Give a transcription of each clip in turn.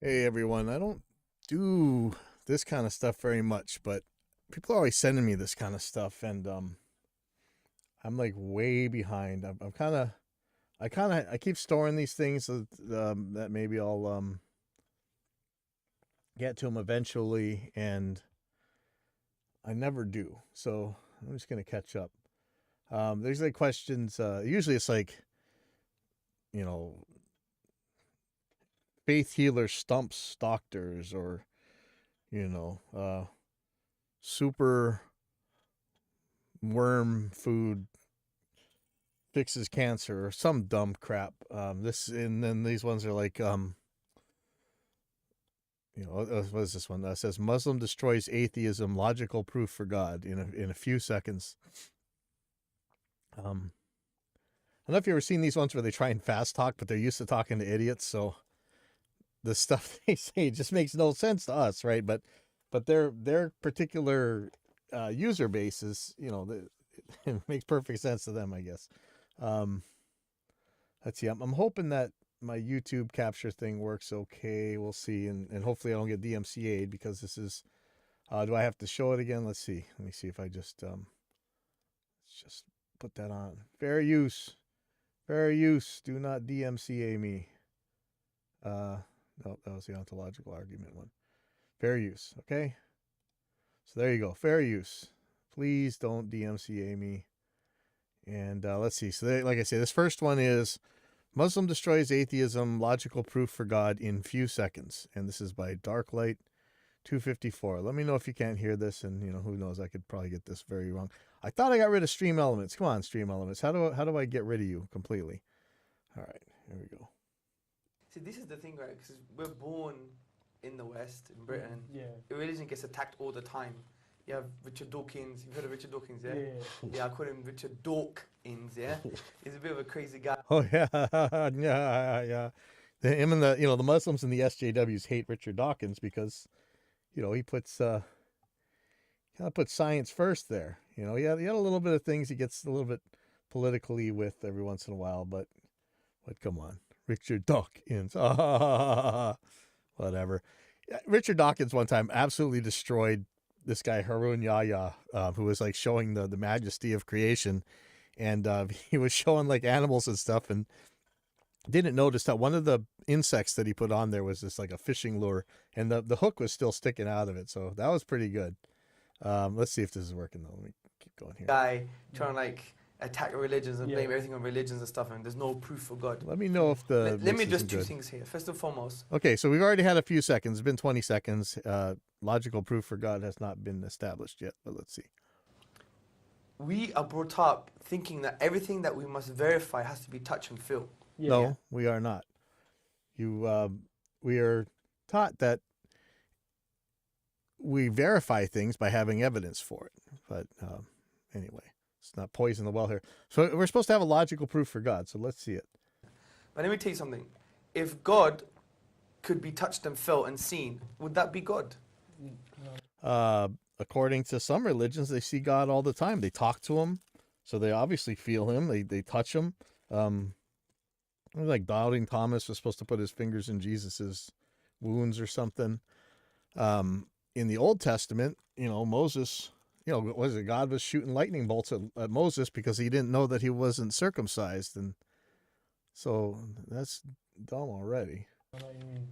Hey everyone, I don't do this kind of stuff very much, but people are always sending me this kind of stuff, and I'm like way behind. I'm I keep storing these things so that maybe I'll get to them eventually, and I never do. So I'm just gonna catch up. There's like questions. Usually it's like you know, faith healer stumps doctors, or you know, super worm food fixes cancer or some dumb crap. This and then these ones are like what is this one? Says Muslim destroys atheism, logical proof for God in a few seconds. I don't know if you've ever seen these ones where they try and fast talk, but they're used to talking to idiots, so the stuff they say just makes no sense to us, right? But their particular user base is, it makes perfect sense to them, I guess. Um, let's see. I'm hoping that my YouTube capture thing works okay. We'll see, and hopefully I don't get DMCA'd because this is. Do I have to show it again? Let's see. Let me see if I let's just put that on. Fair use. Fair use. Do not DMCA me. No, that was the ontological argument one. Fair use. Okay. So there you go. Fair use. Please don't DMCA me. And let's see. So like I say, this first one is Muslim destroys atheism, logical proof for God in few seconds. And this is by Darklight 254. Let me know if you can't hear this, and who knows, I could probably get this very wrong. I thought I got rid of Stream Elements. Come on, Stream Elements. How do I get rid of you completely? All right, here we go. See, this is the thing, right? Because we're born in the West, in Britain. Yeah. Religion gets attacked all the time. You have Richard Dawkins. You've heard of Richard Dawkins, yeah? Yeah. Yeah, I call him Richard Dawkins, yeah? He's a bit of a crazy guy. Oh yeah, yeah. Him and the Muslims and the SJWs hate Richard Dawkins because he puts kind of puts science first there. He had a little bit of things he gets a little bit politically with every once in a while, but come on, Richard Dawkins, whatever. Richard Dawkins one time absolutely destroyed this guy Harun Yahya, who was like showing the majesty of creation, and he was showing like animals and stuff, and didn't notice that one of the insects that he put on there was this like a fishing lure, and the hook was still sticking out of it. So that was pretty good. Let's see if this is working though. Let me keep going here. Guy trying to like attack religions and blame everything on religions and stuff, and there's no proof for God. Let me know if the Let me address two things here. First and foremost. Okay, so we've already had a few seconds. It's been 20 seconds. Logical proof for God has not been established yet, but let's see. We are brought up thinking that everything that we must verify has to be touch and feel. Yeah. No, we are not. We are taught that we verify things by having evidence for it. But anyway, let's not poison the well here. So we're supposed to have a logical proof for God. So let's see it. But let me tell you something. If God could be touched and felt and seen, would that be God? According to some religions, they see God all the time. They talk to him, so they obviously feel him. They touch him. Like doubting Thomas was supposed to put his fingers in Jesus's wounds or something. In the Old Testament, Moses, was it God was shooting lightning bolts at Moses because he didn't know that he wasn't circumcised, and so that's dumb already. I know what you mean.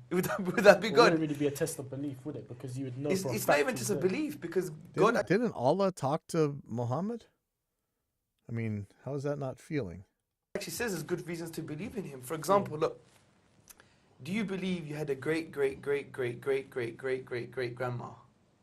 Would that be It God? wouldn't really be a test of belief, would it? Because you would know. It's for a not fact even he's just a there. belief, because God. Didn't Allah talk to Muhammad? I mean, how is that not feeling? Actually says there's good reasons to believe in him. For example, look, do you believe you had a great grandma?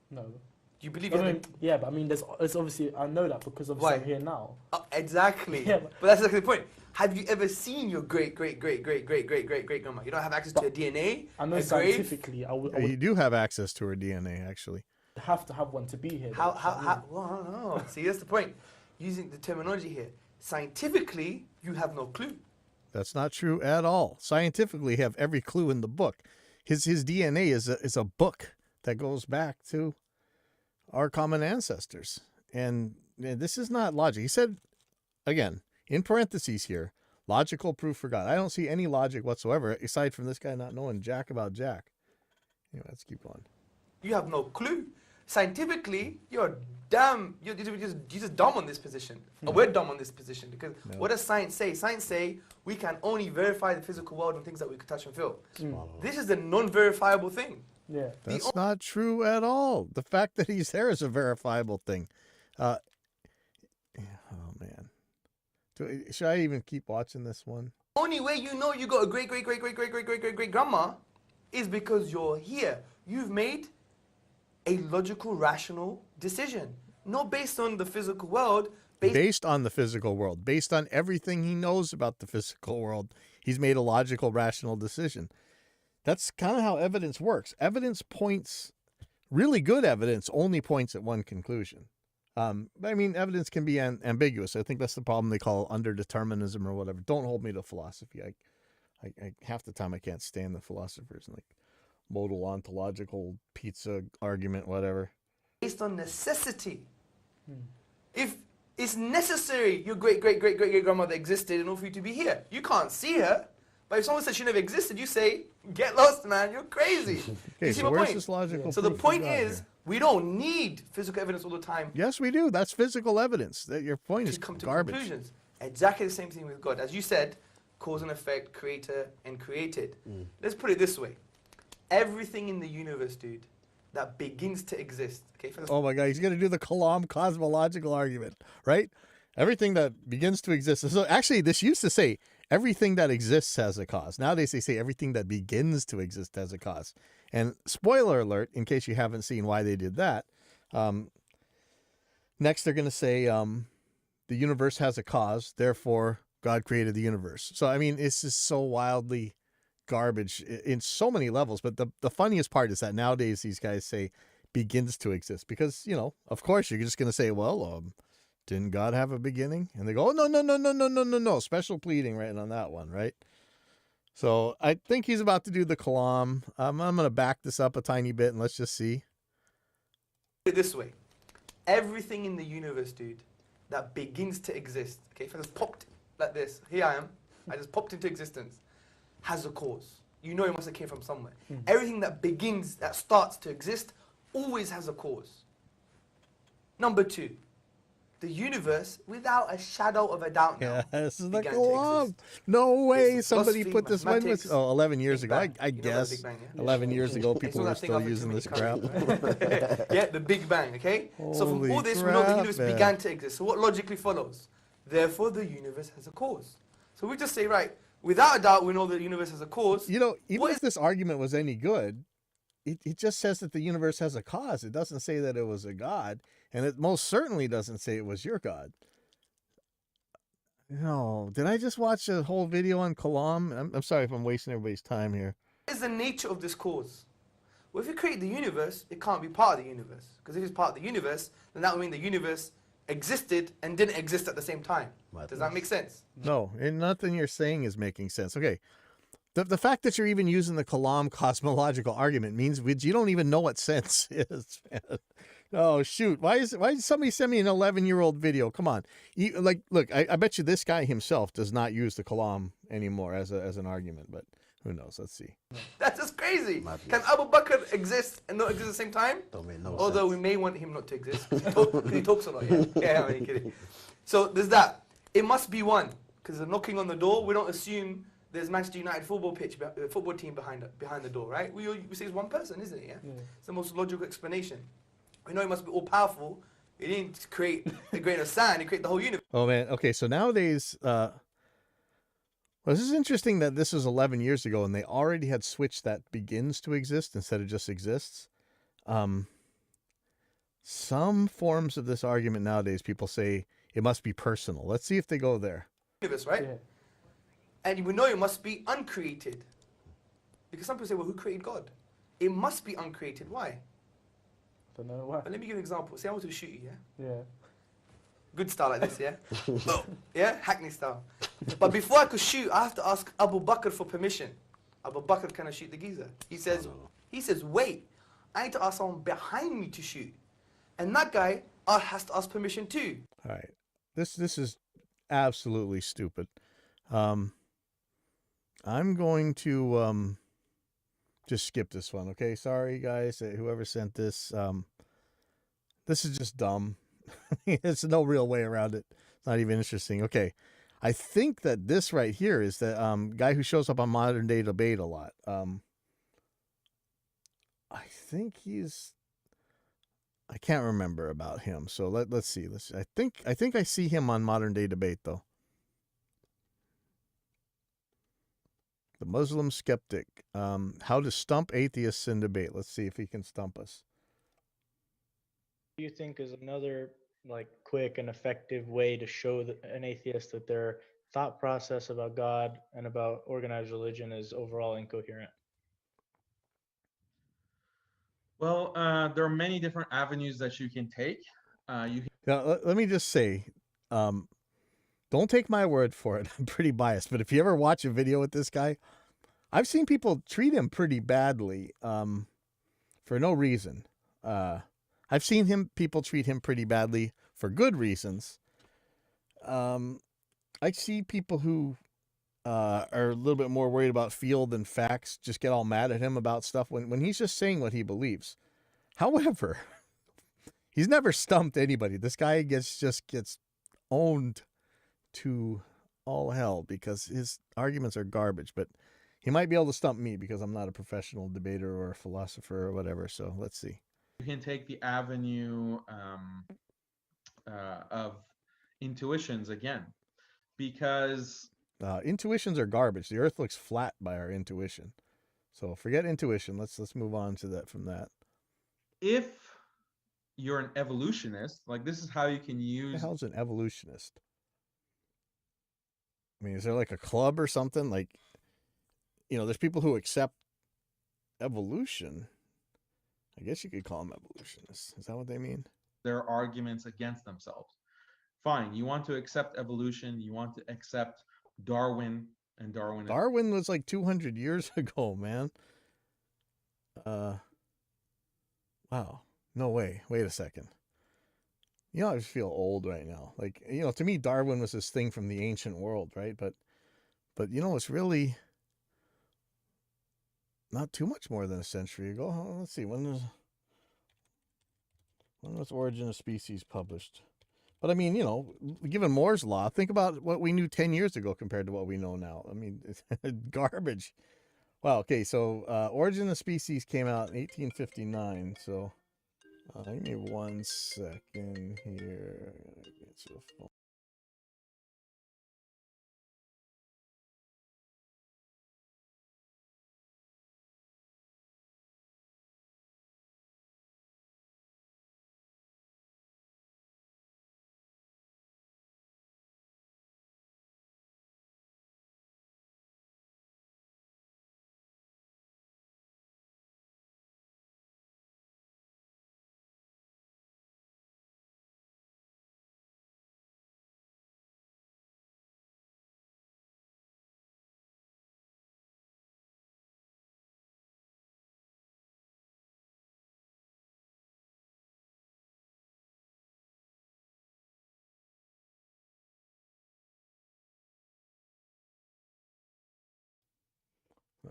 No. Do you believe I you had mean, yeah, but I mean, there's obviously, I know that because obviously Why? I'm here now. Exactly. Yeah, but that's exactly the point. Have you ever seen your great grandma? You don't have access to her DNA. I know a scientifically, I You would do have access to her DNA, actually. have to have one to be here. How? though. Well, I don't know. See, that's the point. Using the terminology here, scientifically, you have no clue. That's not true at all. Scientifically, have every clue in the book. His DNA is a book that goes back to our common ancestors, and this is not logic. He said, again, in parentheses here, logical proof for God. I don't see any logic whatsoever aside from this guy not knowing jack about jack. Anyway, let's keep going. You have no clue. Scientifically, you're just dumb on this position. Or we're dumb on this position because No. what does science say? Science say we can only verify the physical world and things that we can touch and feel. This is the non-verifiable thing. Yeah. That's not true at all. The fact that he's there is a verifiable thing. Oh man, should I even keep watching this one? Only way you know you got a great grandma is because you're here. You've made a logical, rational decision, not based on the physical world. Based on the physical world, based on everything he knows about the physical world, he's made a logical, rational decision. That's kind of how evidence works. Evidence points, really good evidence only points at one conclusion. I mean, evidence can be ambiguous. I think that's the problem they call underdeterminism or whatever. Don't hold me to philosophy. I half the time I can't stand the philosophers and like modal ontological pizza argument, whatever. Based on necessity. If it's necessary your great grandmother existed in order for you to be here. You can't see her, but if someone says she never existed, you say, get lost, man, you're crazy. Okay, You see so my where's point? this logical So the proof point we got is, here? we don't need physical evidence all the time Yes, we do. That's physical evidence. That your point is to come to garbage. conclusions. Exactly the same thing with God. As you said, cause and effect, creator and created. Let's put it this way. Everything in the universe, dude, that begins to exist. Okay, Oh my God, he's going to do the Kalam cosmological argument, right? Everything that begins to exist. So actually, this used to say everything that exists has a cause. Nowadays, they say everything that begins to exist has a cause. And spoiler alert, in case you haven't seen why they did that, next they're going to say the universe has a cause, therefore God created the universe. So, I mean, it's just so wildly garbage in so many levels. But the funniest part is that nowadays these guys say begins to exist because, you know, of course you're just going to say, well, didn't God have a beginning? And they go, oh, no. Special pleading right on that one, right? So I think he's about to do the Kalam. I'm going to back this up a tiny bit and let's just see. Put it this way. Everything in the universe, dude, that begins to exist, okay, if I just popped like this, here I am, I just popped into existence, has a cause. You know it must have came from somewhere. Everything that begins, that starts to exist, always has a cause. Number two, the universe, without a shadow of a doubt now, Yeah, this is the began to Kalam. exist. No way It's somebody philosophy, put this one. mathematics, 11 years Big ago. Bang. I You know about the guess Big Bang, yeah? 11 years ago It's people not were that thing still after using too this many crap. curries. Yeah, the Big Bang, okay? So from Holy all this, we know the crap, universe man. began to exist. So what logically follows? Therefore, the universe has a cause. So we just say, right, without a doubt, we know the universe has a cause. You know, even What if this argument was any good, it just says that the universe has a cause. It doesn't say that it was a God, and it most certainly doesn't say it was your God. No, did I just watch a whole video on Kalam? I'm sorry if I'm wasting everybody's time here. What is the nature of this cause? Well, if you create the universe, it can't be part of the universe. Because if it's part of the universe, then that would mean the universe existed and didn't exist at the same time. Does that make sense? No, and nothing you're saying is making sense. Okay. The fact that you're even using the Kalam cosmological argument means you don't even know what sense is, man. Oh, shoot. Why did somebody send me an 11-year-old video? Come on. Look, I bet you this guy himself does not use the Kalam anymore as an argument, but who knows? Let's see. That's just crazy. Madness. Can Abu Bakr exist and not exist at the same time? Don't make no Although we sense. may want him not to exist. Because he talks a lot, yeah? Yeah, I'm kidding. So there's that. It must be one. Because they're knocking on the door. We don't assume there's Manchester United football team behind the door, right? We say it's one person, isn't it? Yeah? It's the most logical explanation. We know he must be all powerful. He didn't create a grain of sand. He created the whole universe. Oh, man. Okay, so nowadays, well, this is interesting that this was 11 years ago and they already had switched that begins to exist instead of just exists. Some forms of this argument nowadays, people say it must be personal. Let's see if they go there. Universe, right? Yeah. And we know it must be uncreated. Because some people say, well, who created God? It must be uncreated. Why? Don't know why. But let me give you an example. Say I want to shoot you, yeah? Yeah. Good style like this, yeah? Yeah? Hackney style. But before I could shoot, I have to ask Abu Bakr for permission. Abu Bakr, can I shoot the geezer? He says, wait, I need to ask someone behind me to shoot. And that guy has to ask permission too. All right. This is absolutely stupid. I'm going to just skip this one, okay? Sorry, guys, whoever sent this. This is just dumb. There's no real way around it. It's not even interesting. Okay. I think that this right here is the guy who shows up on Modern Day Debate a lot. I think I can't remember about him. So let's see. I think I see him on Modern Day Debate though. The Muslim Skeptic. How to stump atheists in debate. Let's see if he can stump us. Do you think is another like quick and effective way to show an atheist that their thought process about God and about organized religion is overall incoherent? Well, there are many different avenues that you can take. You can Now, let me just say, don't take my word for it. I'm pretty biased, but if you ever watch a video with this guy, I've seen people treat him pretty badly for no reason. I've seen people treat him pretty badly for good reasons. I see people who are a little bit more worried about feel than facts just get all mad at him about stuff when he's just saying what he believes. However, he's never stumped anybody. This guy just gets owned to all hell because his arguments are garbage, but he might be able to stump me because I'm not a professional debater or a philosopher or whatever. So let's see. you can take the avenue of intuitions again, because Intuitions are garbage. The earth looks flat by our intuition. So forget intuition. Let's move on to that from that. if you're an evolutionist, like this is how you can What the use hell's an evolutionist? I mean, is there like a club or something? Like, there's people who accept evolution. I guess you could call them evolutionists. Is that what they mean? their arguments against themselves. Fine, you want to accept evolution, you want to accept Darwin and Darwin. Darwin was like 200 years ago, man. Wow. No way. Wait a second. I just feel old right now. Like, to me, Darwin was this thing from the ancient world, right? But it's really not too much more than a century ago. Oh, let's see. When was Origin of Species published? But I mean, given Moore's law, think about what we knew 10 years ago compared to what we know now. I mean, it's garbage. Wow. Okay. So, Origin of Species came out in 1859. So, give me 1 second here. Get to the phone.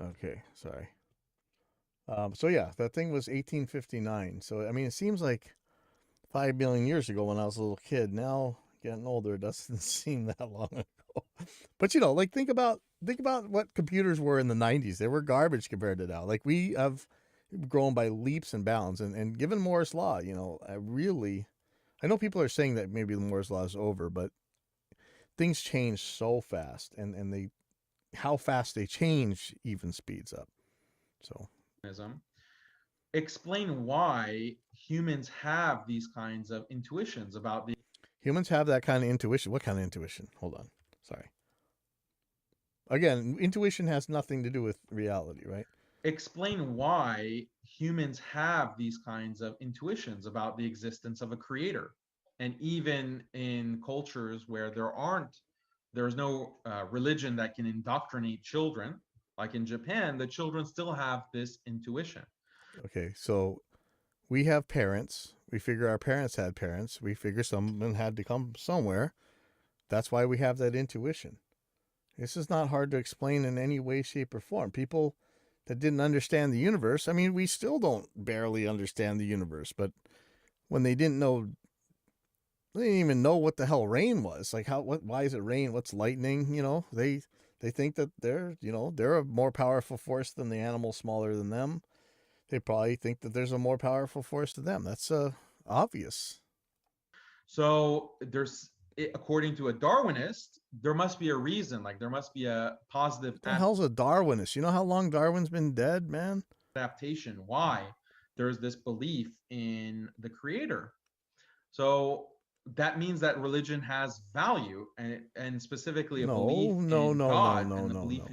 Okay. Sorry. So yeah, that thing was 1859. So, I mean, it seems like 5 million years ago when I was a little kid. Now, getting older, it doesn't seem that long ago. But like think about what computers were in the 90s. They were garbage compared to now. Like we have grown by leaps and bounds. And given Moore's law, I know people are saying that maybe the Moore's law is over, but things change so fast, and how fast they change even speeds up. So explain why humans have these kinds of intuitions about the humans have that kind of intuition. What kind of intuition? Hold on. Sorry. Again, intuition has nothing to do with reality, right? explain why humans have these kinds of intuitions about the existence of a creator. And even in cultures where there's no religion that can indoctrinate children, like in Japan, the children still have this intuition. Okay, so we have parents. We figure our parents had parents. We figure someone had to come somewhere. That's why we have that intuition. This is not hard to explain in any way, shape, or form. People that didn't understand the universe. I mean, we still don't barely understand the universe, but when they didn't know, they didn't even know what the hell rain was. Like why is it rain? What's lightning? They think that they're a more powerful force than the animal smaller than them. They probably think that there's a more powerful force to them. That's obvious. So according to a Darwinist, there must be a reason, like there must be a positive What the hell's a Darwinist? You know how long Darwin's been dead, man? adaptation, why there's this belief in the creator. So that means that religion has value, and specifically a belief in God and the belief No.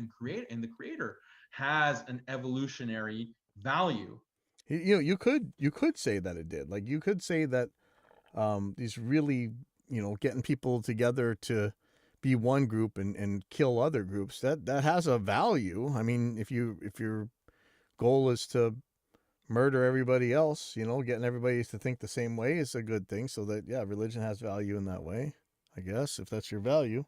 in the creator has an evolutionary value. You could say that it did. Like you could say that these really, getting people together to be one group and kill other groups, that has a value. I mean, if your goal is to murder everybody else, getting everybody to think the same way is a good thing. So that, yeah, religion has value in that way, I guess, if that's your value.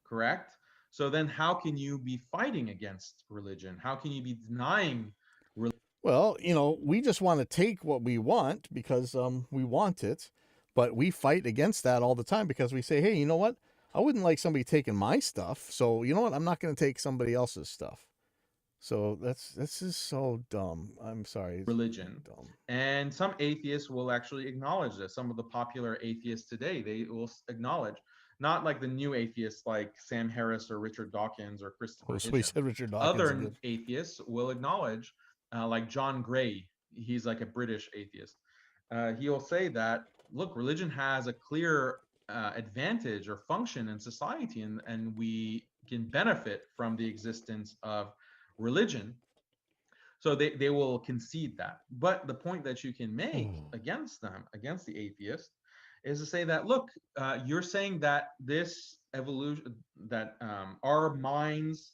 Correct? So then how can you be fighting against religion? How can you be denying religion? Well, we just want to take what we want because we want it, but we fight against that all the time because we say, hey, you know what? I wouldn't like somebody taking my stuff, so you know what? I'm not going to take somebody else's stuff. So this is so dumb. I'm sorry. Religion. Dumb. And some atheists will actually acknowledge this. Some of the popular atheists today, they will acknowledge, not like the new atheists like Sam Harris or Richard Dawkins or Christopher Oh, so he Hitchens. said Richard Dawkins. Other atheists will acknowledge, like John Gray, he's like a British atheist. He'll say that, look, religion has a clear advantage or function in society, and we can benefit from the existence of religion. So they will concede that. But the point that you can make against them, against the atheist, is to say that, look, you're saying that this evolution, that our minds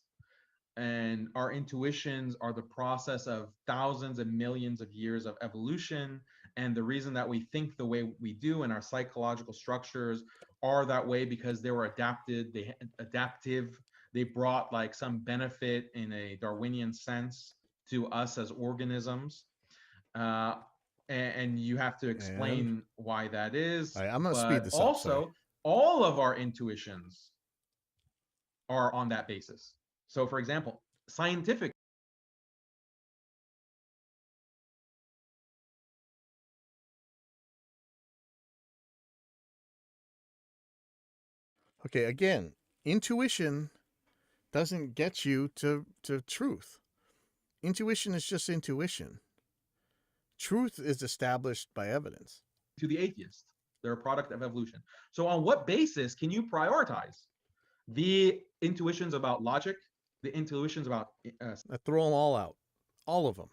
and our intuitions are the process of thousands and millions of years of evolution, and the reason that we think the way we do and our psychological structures are that way because they were adaptive, they brought like some benefit in a Darwinian sense to us as organisms, and you have to explain why that is. Right, I'm gonna but speed this also up, all of our intuitions are on that basis. So for example, scientific. Okay, again, intuition doesn't get you to truth. Intuition is just intuition. Truth is established by evidence. To the atheist, they're a product of evolution. So on what basis can you prioritize the intuitions about logic, the intuitions about I throw them all out, all of them.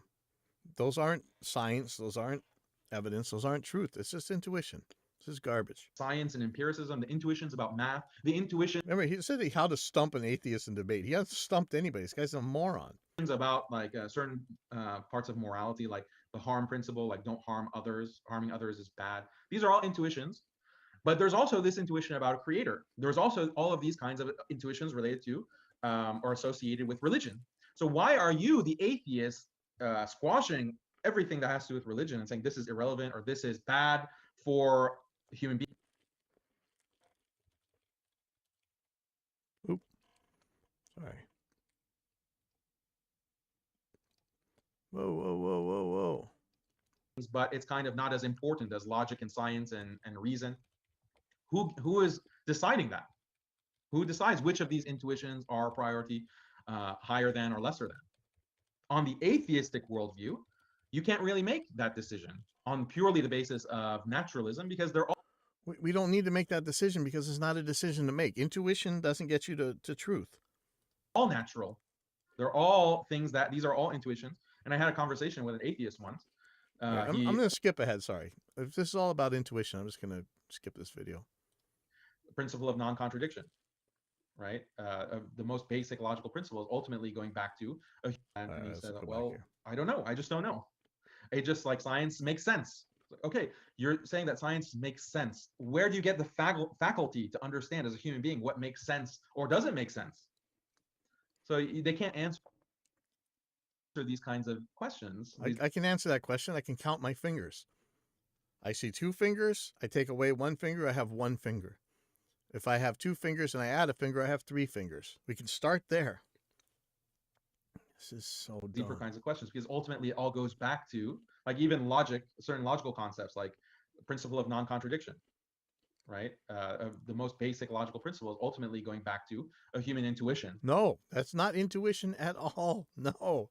Those aren't science. Those aren't evidence. Those aren't truth. It's just intuition. This is garbage. science and empiricism, the intuitions about math, the intuitions Remember, he said how to stump an atheist in debate. He hasn't stumped anybody. This guy's a moron. about like certain parts of morality, like the harm principle, like don't harm others, harming others is bad. These are all intuitions. But there's also this intuition about a creator. There's also all of these kinds of intuitions related to or associated with religion. So why are you, the atheist, squashing everything that has to do with religion and saying this is irrelevant or this is bad for human beings? Oop. Sorry. Whoa. But it's kind of not as important as logic and science and reason. Who is deciding that? Who decides which of these intuitions are priority, higher than or lesser than? On the atheistic worldview, you can't really make that decision on purely the basis of naturalism because they're all We don't need to make that decision because it's not a decision to make. Intuition doesn't get you to truth. natural. They're all things that these are all intuitions. And I had a conversation with an atheist once. I'm going to skip ahead. Sorry. If this is all about intuition, I'm just going to skip this video. Principle of non-contradiction, right? The most basic logical principle is ultimately going back to and he said, well, I don't know. I just don't know. It just like science makes sense. Okay, you're saying that science makes sense. Where do you get the faculty to understand as a human being what makes sense or doesn't make sense? So they can't answer answer these kinds of questions. I can answer that question. I can count my fingers. I see 2 fingers. I take away 1 finger. I have 1 finger. If I have 2 fingers and I add a finger, I have 3 fingers. We can start there. This is so deeper dumb. kinds of questions, because ultimately it all goes back to, like, even logic, certain logical concepts like the principle of non-contradiction, right? The most basic logical principle is ultimately going back to a human intuition. No, that's not intuition at all. No.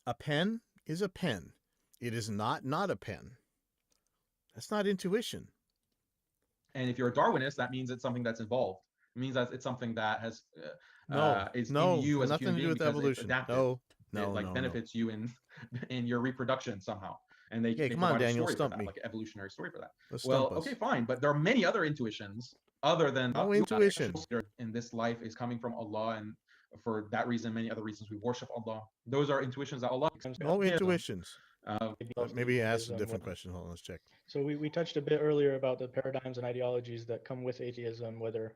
A pen is a pen. It is not a pen. That's not intuition. And if you're a Darwinist, that means it's something that's involved. It means that it's something that has is No, in you as a nothing human to do being with because it's evolution. adaptive. No, It like no. benefits you in in your reproduction somehow. And they Come on, provide a Daniel, story for stump that, me. like an evolutionary story for that. Let's Well, stump us. okay, fine, but there are many other intuitions other than No intuition. in this life is coming from Allah, and for that reason, many other reasons we worship Allah. Those are intuitions that Allah. No intuitions. Maybe he asked a atheism, different what- question. Hold on, let's check. So we touched a bit earlier about the paradigms and ideologies that come with atheism, whether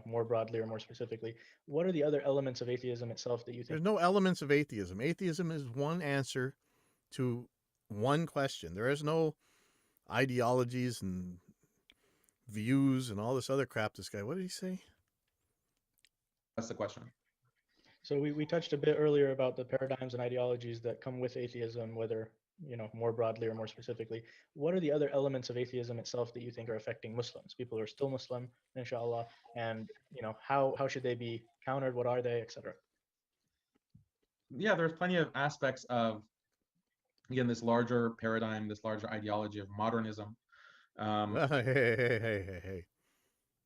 more broadly or more specifically. What are the other elements of atheism itself that you think? There's no elements of atheism. Atheism is one answer to one question. There is no ideologies and views and all this other crap. This guy, what did he say? That's the question. So we touched a bit earlier about the paradigms and ideologies that come with atheism, whether more broadly or more specifically. What are the other elements of atheism itself that you think are affecting Muslims, people who are still Muslim, inshallah, and how should they be countered? What are they, etc.? Yeah, there's plenty of aspects of, again, this larger paradigm, this larger ideology of modernism. Hey.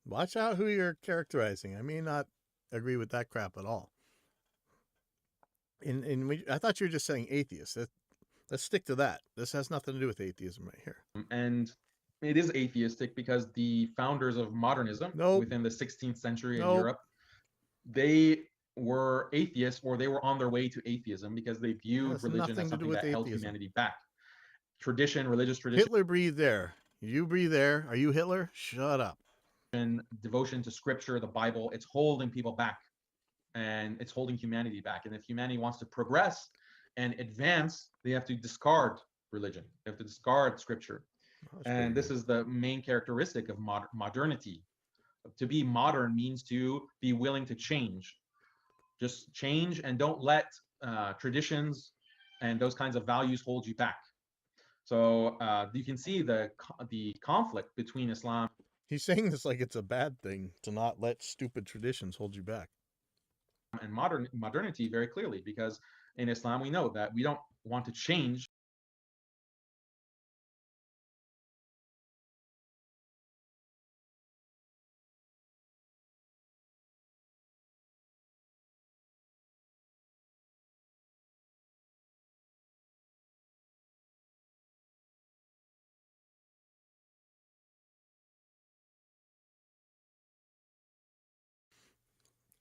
Watch out who you're characterizing. I may not agree with that crap at all. I thought you were just saying atheist. Let's stick to that. This has nothing to do with atheism right here. And it is atheistic because the founders of modernism within the 16th century in Europe, they were atheists, or they were on their way to atheism because they viewed religion as something that held humanity back. Tradition, religious tradition. Hitler breathed there. You breathe there. Are you Hitler? Shut up. Devotion to scripture, the Bible, it's holding people back, and it's holding humanity back. And if humanity wants to progress and advance, they have to discard religion. They have to discard scripture. And this is the main characteristic of modernity. To be modern means to be willing to change. Just change, and don't let traditions and those kinds of values hold you back. So you can see the conflict between Islam. He's saying this like it's a bad thing to not let stupid traditions hold you back. And modernity very clearly, because in Islam we know that we don't want to change.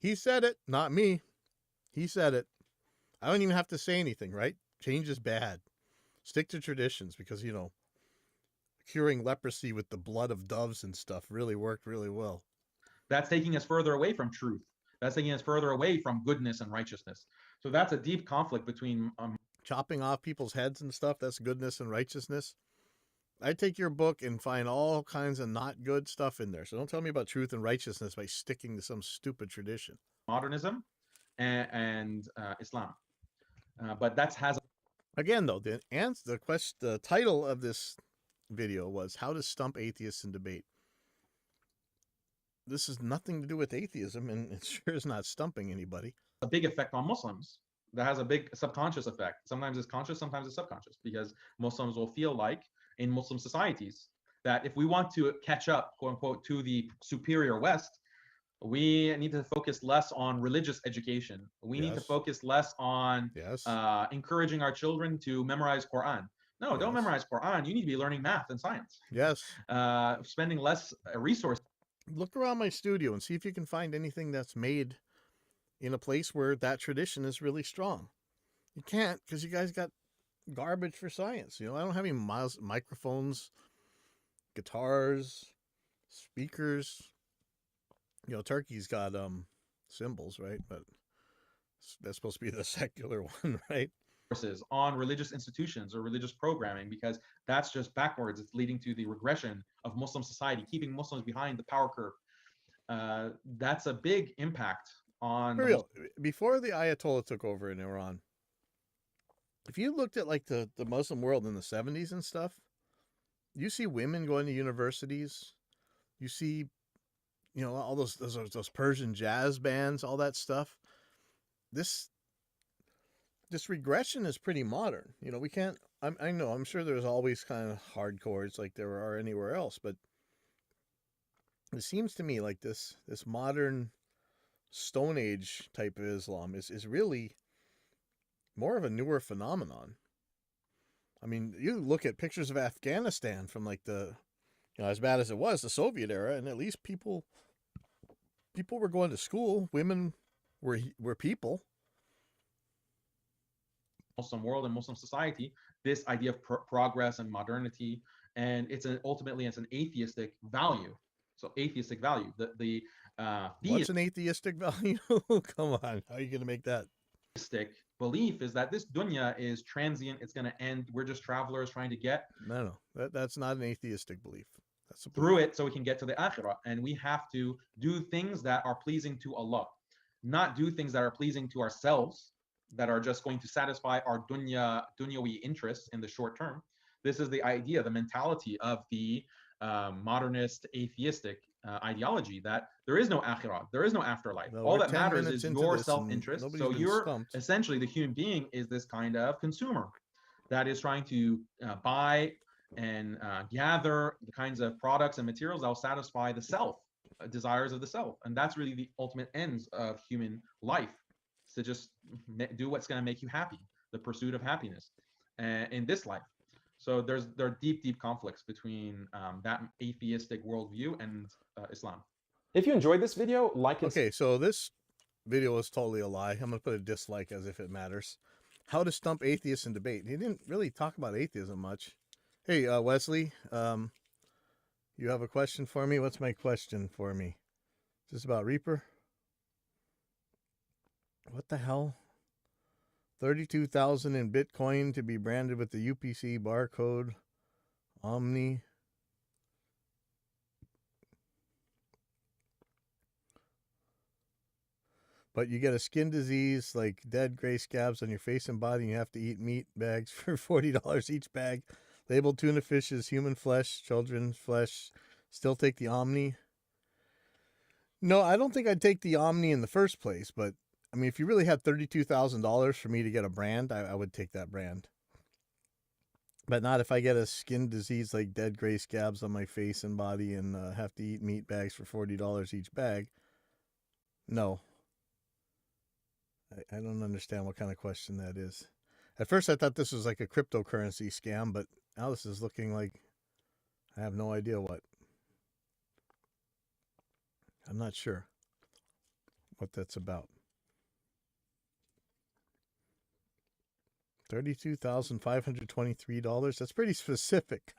He said it, not me. He said it. I don't even have to say anything, right? Change is bad. Stick to traditions because, curing leprosy with the blood of doves and stuff really worked really well. That's taking us further away from truth. That's taking us further away from goodness and righteousness. So that's a deep conflict between chopping off people's heads and stuff. That's goodness and righteousness. I take your book and find all kinds of not good stuff in there. So don't tell me about truth and righteousness by sticking to some stupid tradition. Modernism and Islam. But that has... Again, though, the title of this video was How to Stump Atheists in Debate. This has nothing to do with atheism, and it sure is not stumping anybody. A big effect on Muslims. That has a big subconscious effect. Sometimes it's conscious, sometimes it's subconscious, because Muslims will feel like in Muslim societies that if we want to catch up, quote unquote, to the superior West, we need to focus less on religious education. We need to focus less on encouraging our children to memorize Quran. No, don't memorize Quran. You need to be learning math and science. Yes. Spending less resources. Look around my studio and see if you can find anything that's made in a place where that tradition is really strong. You can't, because you guys got garbage for science. I don't have any microphones, guitars, speakers. Turkey's got cymbals, right? But That's supposed to be the secular one, right? Courses on religious institutions or religious programming, because that's just backwards. It's leading to the regression of Muslim society, keeping Muslims behind the power curve. That's a big impact on For the real, before the Ayatollah took over in Iran, if you looked at like the Muslim world in the 70s and stuff, you see women going to universities. You see, you know, all those Persian jazz bands, all that stuff. This regression is pretty modern. You know, we can't. I know. I'm sure there's always kind of hardcores like there are anywhere else, but it seems to me like this modern Stone Age type of Islam is really more of a newer phenomenon. I mean, you look at pictures of Afghanistan from like the, you know, as bad as it was, the Soviet era, and at least people were going to school. Women were people. Muslim world and Muslim society, this idea of progress and modernity, and ultimately it's an atheistic value. So atheistic value. What's an atheistic value? Come on, how are you going to make that? Theistic belief is that this dunya is transient. It's going to end. We're just travelers trying to get No, that's not an atheistic belief. That's a through it so we can get to the akhirah, and we have to do things that are pleasing to Allah, not do things that are pleasing to ourselves, that are just going to satisfy our dunyawi interests in the short term. This is the idea, the mentality of the modernist atheistic ideology, that there is no akhirah, there is no afterlife. No, All we're that 10 matters minutes is into your this and self-interest. nobody's So been you're stumped. essentially, the human being is this kind of consumer that is trying to buy and gather the kinds of products and materials that will satisfy the self, desires of the self. And that's really the ultimate ends of human life, is to just do what's going to make you happy, the pursuit of happiness in this life. So there are deep conflicts between that atheistic worldview and Islam. If you enjoyed this video, like and Okay, so this video is totally a lie. I'm going to put a dislike as if it matters. How to stump atheists in debate. He didn't really talk about atheism much. Hey, Wesley, you have a question for me? What's my question for me? Is this about Reaper? What the hell? 32,000 in Bitcoin to be branded with the UPC barcode. Omni. But you get a skin disease like dead gray scabs on your face and body, and you have to eat meat bags for $40 each bag. Labeled tuna fish is human flesh, children's flesh. Still take the Omni? No, I don't think I'd take the Omni in the first place, but I mean, if you really had $32,000 for me to get a brand, I would take that brand. But not if I get a skin disease like dead gray scabs on my face and body and have to eat meat bags for $40 each bag. No. I don't understand what kind of question that is. At first, I thought this was like a cryptocurrency scam, but now this is looking like I have no idea what. I'm not sure what that's about. $32,523. That's pretty specific.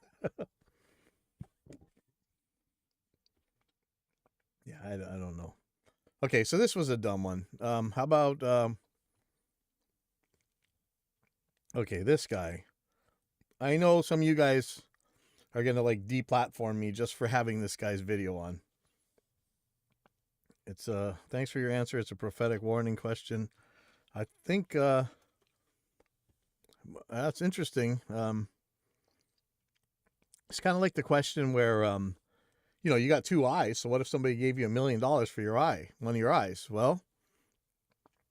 Yeah, I don't know. Okay, so this was a dumb one. How about okay, this guy. I know some of you guys are gonna like deplatform me just for having this guy's video on. It's thanks for your answer. It's a prophetic warning question. I think that's interesting. It's kind of like the question where you know, you got two eyes, so what if somebody gave you $1 million for your eye, one of your eyes? Well,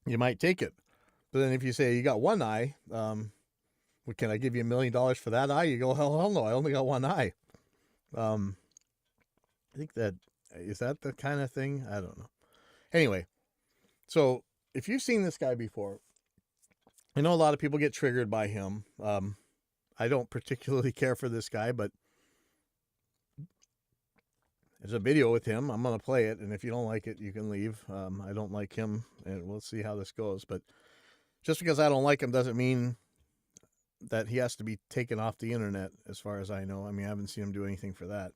you might take it. But then if you say you got one eye, well, can I give you $1 million for that eye? You go, hell no, I only got one eye. I think is that the kind of thing? I don't know. Anyway, so if you've seen this guy before, I know a lot of people get triggered by him. I don't particularly care for this guy, but there's a video with him. I'm going to play it, and if you don't like it, you can leave. I don't like him, and we'll see how this goes. But just because I don't like him doesn't mean that he has to be taken off the internet, as far as I know. I mean, I haven't seen him do anything for that.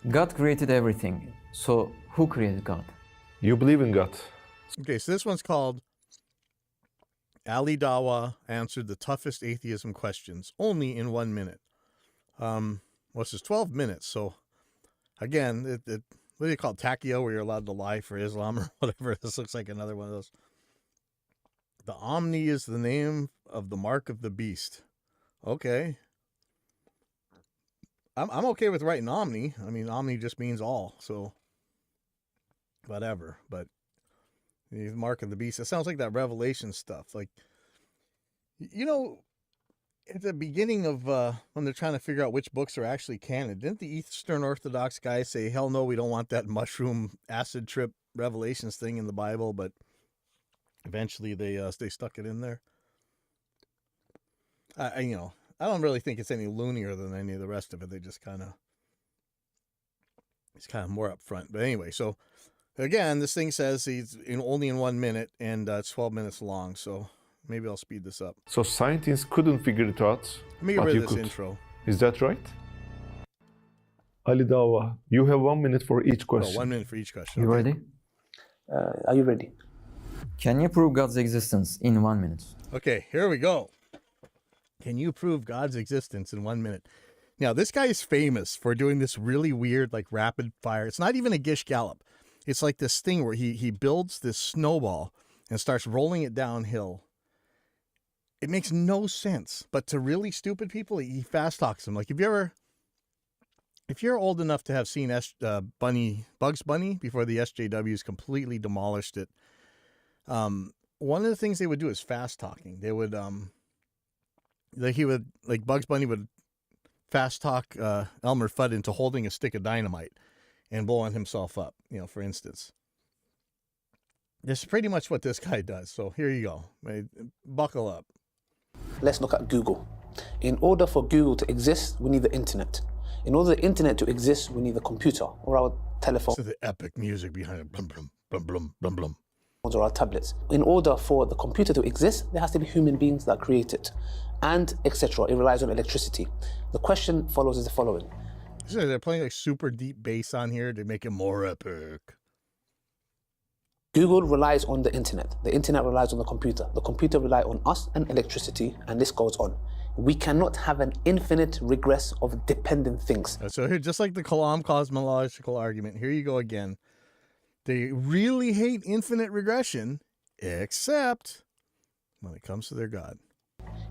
God created everything. So who created God? You believe in God. Okay, so this one's called Ali Dawa Answered the Toughest Atheism Questions Only in 1 minute. Well, this is 12 minutes, so again, what do you call it, tachyo, where you're allowed to lie for Islam or whatever. This looks like another one of those. The Omni is the name of the mark of the beast. Okay. I'm okay with writing Omni. I mean, Omni just means all, so whatever. But the mark of the beast, it sounds like that Revelation stuff. Like, you know, at the beginning of when they're trying to figure out which books are actually canon, didn't the Eastern Orthodox guys say, hell no, we don't want that mushroom acid trip Revelations thing in the Bible? But eventually they stuck it in there. I don't really think it's any loonier than any of the rest of it. They just it's kind of more upfront. But anyway, so again, this thing says he's only in 1 minute, and it's 12 minutes long. So maybe I'll speed this up. So scientists couldn't figure it out, Let me get but rid you of this could. intro. Is that right? Ali Dawa, you have 1 minute for each Oh, question. 1 minute for each question. You Okay. ready? Are you ready? Can you prove God's existence in 1 minute? Okay, here we go. Can you prove God's existence in 1 minute? Now, this guy is famous for doing this really weird, like, rapid fire. It's not even a Gish Gallop. It's like this thing where he builds this snowball and starts rolling it downhill. It makes no sense. But to really stupid people, he fast talks them. Like, if you're old enough to have seen Bugs Bunny before the SJWs completely demolished it, one of the things they would do is fast talking. They would Bugs Bunny would fast talk Elmer Fudd into holding a stick of dynamite and blowing himself up, for instance. This is pretty much what this guy does. So here you go. Buckle up. Let's look at Google. In order for Google to exist, we need the internet. In order for the internet to exist, we need the computer or our telephone Listen to the epic music behind it. Blum, blum, blum, blum, blum, blum. or our tablets. In order for the computer to exist, there has to be human beings that create it, and etc. It relies on electricity. The question follows as the following. So they're playing like super deep bass on here to make it more epic. Google relies on the internet. The internet relies on the computer relies on us and electricity, and this goes on. We cannot have an infinite regress of dependent things. So here, just like the Kalam cosmological argument, here you go again. They really hate infinite regression, except when it comes to their God.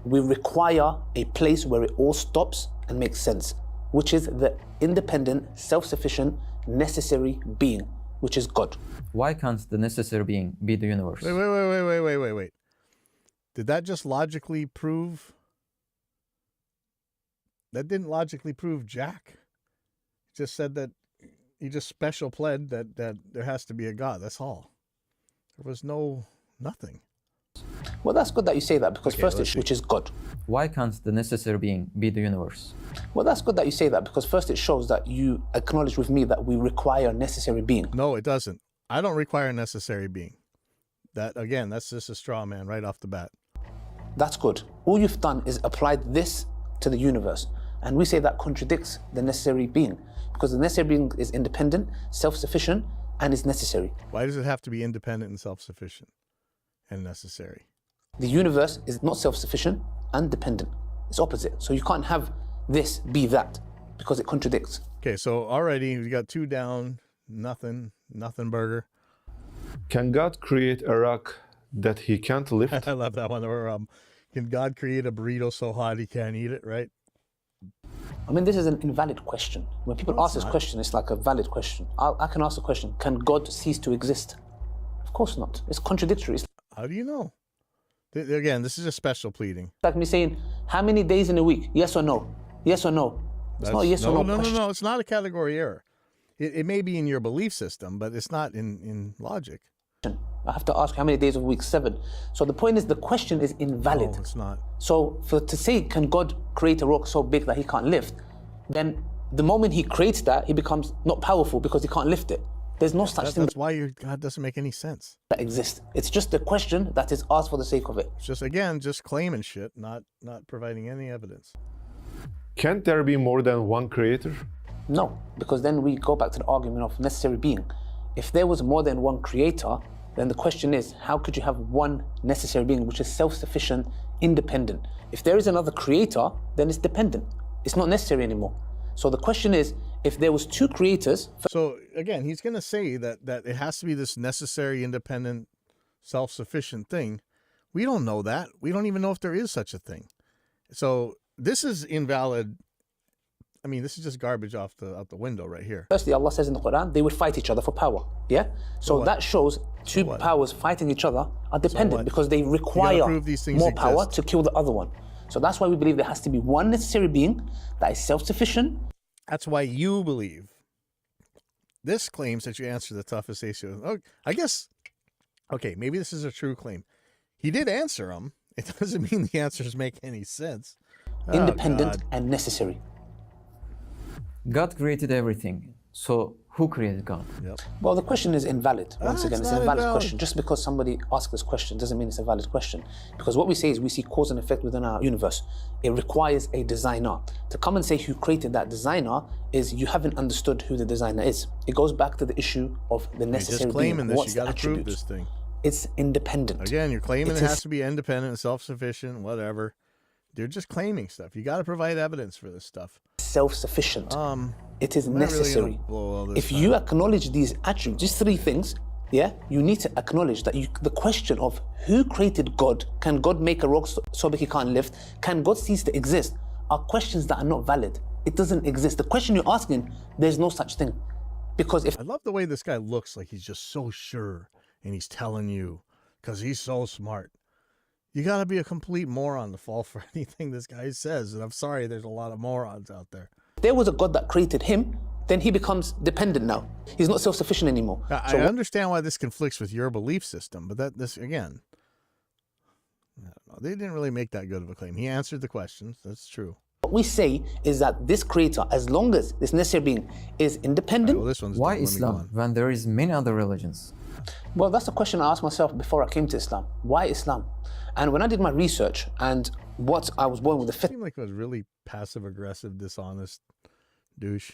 We require a place where it all stops and makes sense, which is the independent, self-sufficient, necessary being, which is God. Why can't the necessary being be the universe? Wait. Did that just logically prove? That didn't logically prove Jack. He just said that he just special pled that there has to be a God. That's all. There was nothing. Well, that's good that you say that, because Okay, first let's see. which is God. Why can't the necessary being be the universe? Well, that's good that you say that, because first it shows that you acknowledge with me that we require a necessary being. No, it doesn't. I don't require a necessary being. That, again, that's just a straw man right off the bat. That's good. All you've done is applied this to the universe. And we say that contradicts the necessary being, because the necessary being is independent, self-sufficient, and is necessary. Why does it have to be independent and self-sufficient and necessary? The universe is not self-sufficient and dependent. It's opposite. So you can't have this be that, because it contradicts. Okay, so already we got 2 down, nothing burger. Can God create a rock that he can't lift? I love that one. Or can God create a burrito so hot he can't eat it, right? I mean, this is an invalid question. When people ask this question, it's like a valid question. I can ask the question, can God cease to exist? Of course not. It's contradictory. It's How do you know? Again, this is a special pleading. like me saying, how many days in a week? Yes or no? Yes or no? It's not a yes or no question. No. It's not a category error. It may be in your belief system, but it's not in logic. I have to ask how many days of the week? 7. So the point is, the question is invalid. No, it's not. So to say, can God create a rock so big that he can't lift? Then the moment he creates that, he becomes not powerful because he can't lift it. There's no such thing That's why your God doesn't make any sense. that exists. It's just a question that is asked for the sake of it. It's just claiming shit, not providing any evidence. Can't there be more than one creator? No, because then we go back to the argument of necessary being. If there was more than one creator, then the question is, how could you have one necessary being which is self-sufficient, independent? If there is another creator, then it's dependent. It's not necessary anymore. So the question is, if there was two creators... So again, he's going to say that it has to be this necessary, independent, self-sufficient thing. We don't know that. We don't even know if there is such a thing. So this is invalid. I mean, this is just garbage out the window right here. Firstly, Allah says in the Quran, they would fight each other for power. Yeah? So that shows two powers fighting each other are dependent because they require more power to kill the other one. So that's why we believe there has to be one necessary being that is self-sufficient. That's why you believe. This claims that you answer the toughest issue. Oh, I guess, okay, maybe this is a true claim. He did answer them. It doesn't mean the answers make any sense. Independent and necessary. God created everything. So who created God? Yep. Well, the question is invalid. Once again, it's an invalid question. Just because somebody asks this question doesn't mean it's a valid question. Because what we say is we see cause and effect within our universe. It requires a designer. To come and say who created that designer is you haven't understood who the designer is. It goes back to the issue of the necessary just claiming being. this. What's You got the to prove attributes? this thing. It's independent. Again, you're claiming it has to be independent, self-sufficient, whatever. They're just claiming stuff. You got to provide evidence for this stuff. Self-sufficient. It is I'm not really necessary. gonna blow all this If time. you acknowledge these attributes, these three things, yeah, you need to acknowledge that the question of who created God, can God make a rock so big he can't lift, can God cease to exist, are questions that are not valid. It doesn't exist. The question you're asking, there's no such thing. Because if I love the way this guy looks like he's just so sure and he's telling you because he's so smart. You got to be a complete moron to fall for anything this guy says. And I'm sorry, there's a lot of morons out there. If there was a God that created him, then he becomes dependent now. He's not self-sufficient anymore. I understand why this conflicts with your belief system, but this again, I don't know. They didn't really make that good of a claim. He answered the questions. That's true. What we say is that this creator, as long as this necessary being is independent... Well, this one's Why done. Let me go Islam on. when there is many other religions? Well, that's a question I asked myself before I came to Islam. Why Islam? And when I did my research and what I was born with the It seemed like it was really passive-aggressive, dishonest douche.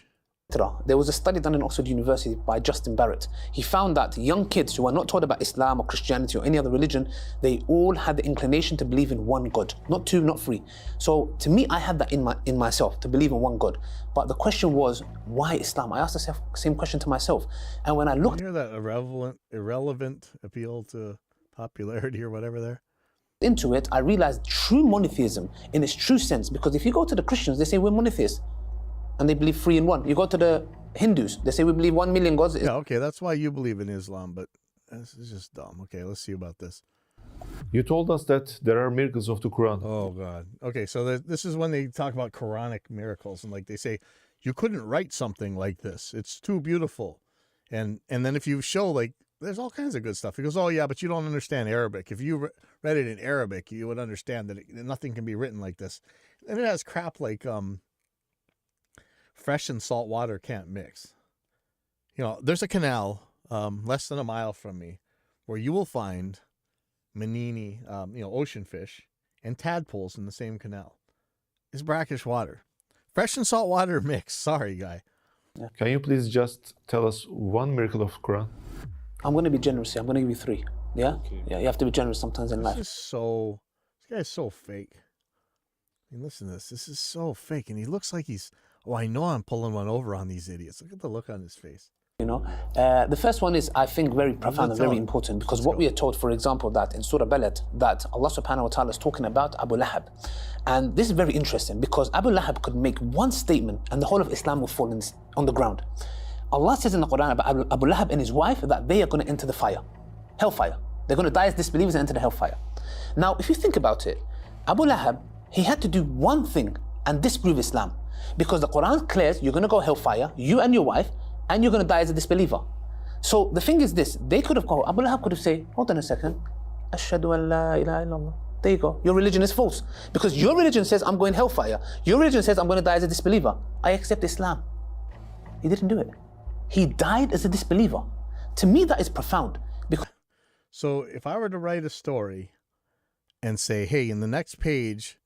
fitrah, there was a study done in Oxford University by Justin Barrett. He found that young kids who are not taught about Islam or Christianity or any other religion, they all had the inclination to believe in one God, not two, not three. So to me, I had that in myself, to believe in one God. But the question was, why Islam? I asked the same question to myself. And when I looked... You hear that irrelevant appeal to popularity or whatever there? into it, I realized true monotheism in its true sense. Because if you go to the Christians, they say we're monotheists. And they believe 3 in 1. You go to the Hindus, they say we believe 1 million gods. Yeah, okay, that's why you believe in Islam, but this is just dumb. Okay, let's see about this. You told us that there are miracles of the Quran. Oh, God. Okay, so this is when they talk about Quranic miracles, and like they say, you couldn't write something like this. It's too beautiful. And then if you show, like, there's all kinds of good stuff. He goes, oh, yeah, but you don't understand Arabic. If you read it in Arabic, you would understand that nothing can be written like this. And it has crap like... fresh and salt water can't mix. You know, there's a canal less than a mile from me where you will find manini, ocean fish, and tadpoles in the same canal. It's brackish water. Fresh and salt water mix. Sorry, guy. Can you please just tell us one miracle of Quran? I'm going to be generous here. I'm going to give you 3. Yeah? Okay. Yeah, you have to be generous sometimes in life. This guy's so fake. I mean, listen to this. This is so fake. And he looks like he's, oh, I know I'm pulling one over on these idiots. Look at the look on his face. You know, the first one is, I think, very profound and very important, because what we are told, for example, that in Surah Balad, that Allah subhanahu wa ta'ala is talking about Abu Lahab. And this is very interesting because Abu Lahab could make one statement and the whole of Islam will fall on the ground. Allah says in the Quran about Abu Lahab and his wife that they are going to enter the fire, hellfire. They're going to die as disbelievers and enter the hellfire. Now, if you think about it, Abu Lahab, he had to do one thing and disprove Islam, because the Quran declares you're going to go hellfire, you and your wife, and you're going to die as a disbeliever. So the thing is this, they could have gone, Abu Lahab could have said, hold on a second, Ashhadu an la ilaha illallah. There you go, your religion is false. Because your religion says I'm going hellfire, your religion says I'm going to die as a disbeliever. I accept Islam. He didn't do it. He died as a disbeliever. To me, that is profound. Because so if I were to write a story and say, hey, in the next page,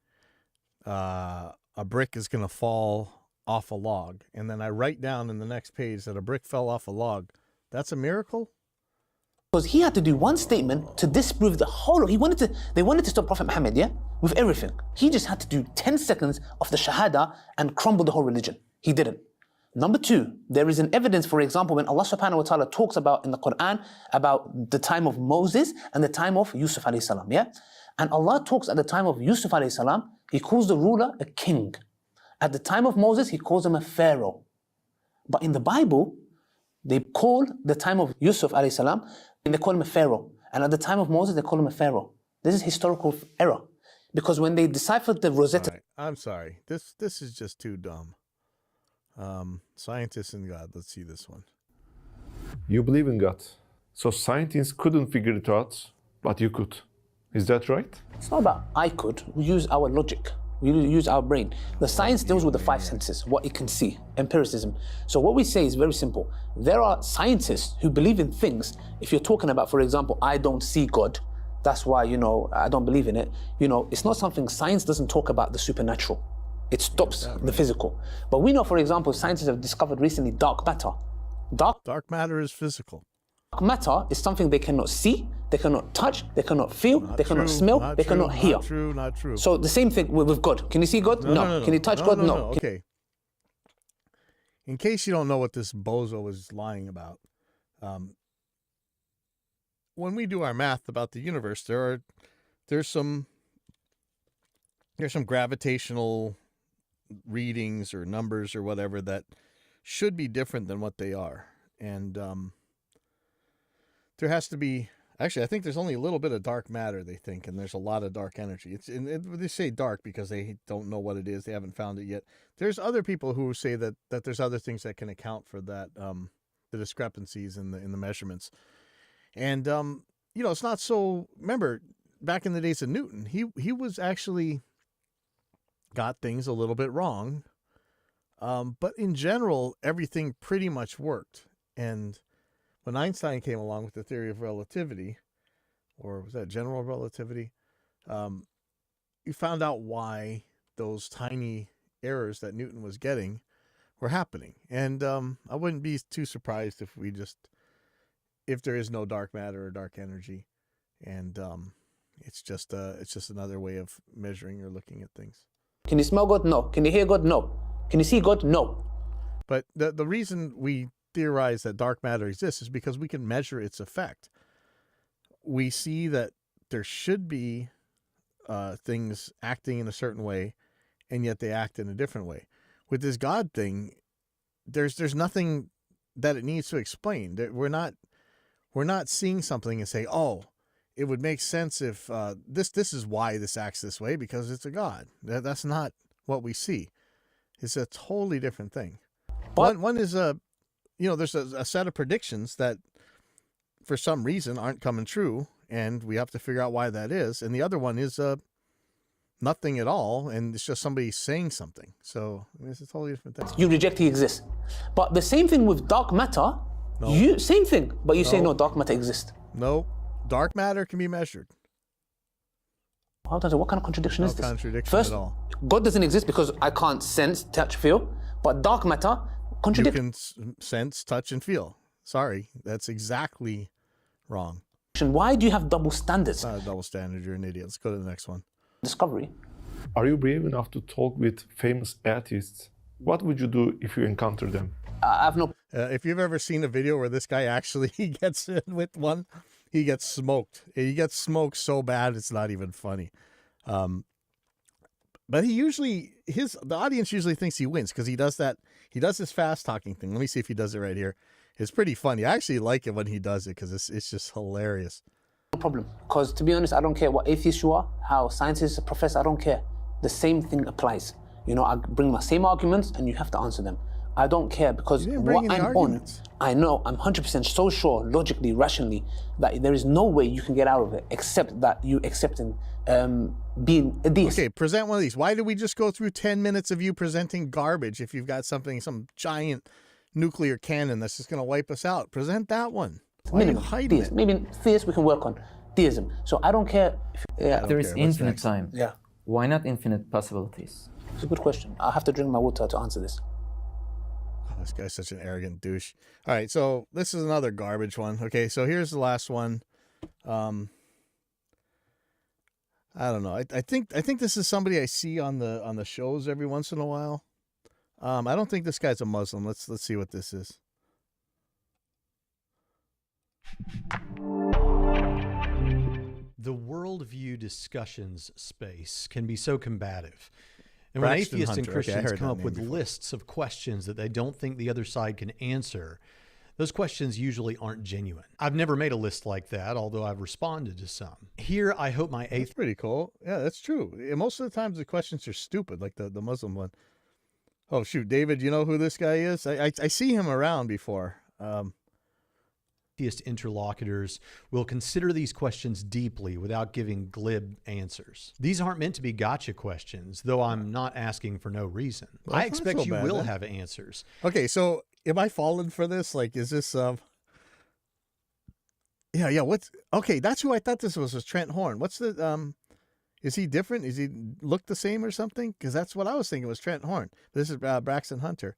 a brick is going to fall off a log, and then I write down in the next page that a brick fell off a log, that's a miracle? Because he had to do one statement to disprove the whole of, they wanted to stop Prophet Muhammad, yeah, with everything. He just had to do 10 seconds of the Shahada and crumble the whole religion. He didn't. Number two, there is an evidence, for example, when Allah subhanahu wa ta'ala talks about in the Quran about the time of Moses and the time of Yusuf alayhi salam, yeah? And Allah talks at the time of Yusuf alayhi salam, He calls the ruler a king. At the time of Moses, He calls him a pharaoh. But in the Bible, they call the time of Yusuf alayhi salam, and they call him a pharaoh. And at the time of Moses, they call him a pharaoh. This is historical error. Because when they deciphered the Rosetta... Right. I'm sorry. This is just too dumb. Scientists and God. Let's see this one. You believe in God. So scientists couldn't figure it out, but you could. Is that right? It's not about I could. We use our logic. We use our brain. The science deals with the five senses, what it can see, empiricism. So what we say is very simple. There are scientists who believe in things. If you're talking about, for example, I don't see God, that's why, I don't believe in it. It's not something, science doesn't talk about the supernatural. It stops the physical. But we know, for example, scientists have discovered recently dark matter. Dark matter is physical. Dark matter is something they cannot see, they cannot touch, they cannot feel, they cannot smell, they cannot hear. Not true. So the same thing with God. Can you see God? No. Can you touch God? No. Okay. In case you don't know what this bozo was lying about, when we do our math about the universe, there's some gravitational readings or numbers or whatever that should be different than what they are. And there has to be, actually, I think there's only a little bit of dark matter, they think, and there's a lot of dark energy. They say dark because they don't know what it is. They haven't found it yet. There's other people who say that there's other things that can account for that, the discrepancies in the measurements. And, it's not so, remember, back in the days of Newton, he was actually got things a little bit wrong. But in general, everything pretty much worked. And when Einstein came along with the theory of relativity, or was that general relativity, he found out why those tiny errors that Newton was getting were happening. And I wouldn't be too surprised if there is no dark matter or dark energy, and it's just another way of measuring or looking at things. Can you smell God? No. Can you hear God? No. Can you see God? No. But the reason we theorize that dark matter exists is because we can measure its effect. We see that there should be things acting in a certain way, and yet they act in a different way. With this God thing, there's nothing that it needs to explain. We're not seeing something and say, oh, it would make sense if this is why this acts this way, because it's a God. That's not what we see. It's a totally different thing. One is there's a set of predictions that for some reason aren't coming true, and we have to figure out why that is. And the other one is nothing at all, and it's just somebody saying something. So it's a totally different thing. You reject he exists. But the same thing with dark matter, same thing, but you say no, dark matter exists. No, dark matter can be measured. What kind of contradiction is this? No contradiction First, at all. God doesn't exist because I can't sense, touch, feel, but dark matter contradiction. You can sense, touch, and feel. Sorry, that's exactly wrong. Why do you have double standards? It's not a double standard, you're an idiot. Let's go to the next one. Discovery. Are you brave enough to talk with famous atheists? What would you do if you encounter them? I have no... If you've ever seen a video where this guy actually gets in with one, he gets smoked. He gets smoked so bad it's not even funny. But the audience usually thinks he wins because he does this fast talking thing. Let me see if he does it right here. It's pretty funny. I actually like it when he does it because it's just hilarious. No problem. Because to be honest, I don't care what atheist you are, how scientists profess, I don't care. The same thing applies. I bring my same arguments and you have to answer them. I don't care because what I'm on, I know, I'm 100% so sure, logically, rationally, that there is no way you can get out of it except that you accepting being a deist. Okay, present one of these. Why did we just go through 10 minutes of you presenting garbage if you've got some giant nuclear cannon that's just going to wipe us out? Present that one. Why are you hiding it? Maybe theist we can work on. Theism. So I don't care. There is infinite time. Yeah. Why not infinite possibilities? It's a good question. I have to drink my water to answer this. This guy's such an arrogant douche. All right, so this is another garbage one. Okay, so here's the last one. I don't know. I think this is somebody I see on the shows every once in a while. I don't think this guy's a Muslim. Let's see what this is. The worldview discussions space can be so combative. And Braxton when atheists Hunter. and Okay, I Christians heard come that up name with before. lists of questions that they don't think the other side can answer, those questions usually aren't genuine. I've never made a list like that, although I've responded to some. Here, I hope my That's atheist pretty cool. Yeah, that's true. Most of the times the questions are stupid, like the Muslim one. Oh shoot, David, you know who this guy is? I see him around before. interlocutors will consider these questions deeply without giving glib answers. These aren't meant to be gotcha questions, though I'm not asking for no reason. Well, I that's not expect so you bad, will then. have answers. Okay, so am I falling for this? Like, is this Yeah. What's okay? That's who I thought this was Trent Horn. What's the Is he different? Is he look the same or something? Because that's what I was thinking was Trent Horn. This is Braxton Hunter.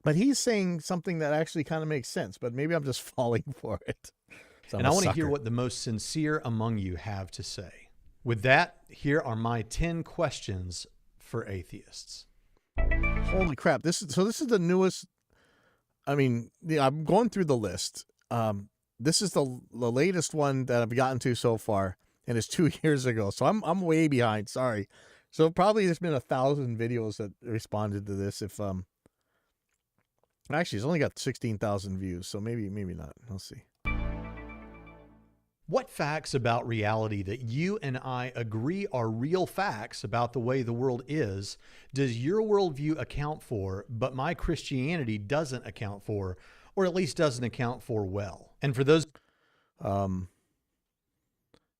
But he's saying something that actually kind of makes sense. But maybe I'm just falling for it. So And I want to hear what the most sincere among you have to say. With that, here are my 10 questions for atheists. Holy crap! This is the newest. I mean, I'm going through the list. This is the latest one that I've gotten to so far, and it's 2 years ago. So I'm way behind. Sorry. So probably there's been 1,000 videos that responded to this. If actually, it's only got 16,000 views, so maybe not. We'll see. What facts about reality that you and I agree are real facts about the way the world is does your worldview account for, but my Christianity doesn't account for, or at least doesn't account for well? And for those...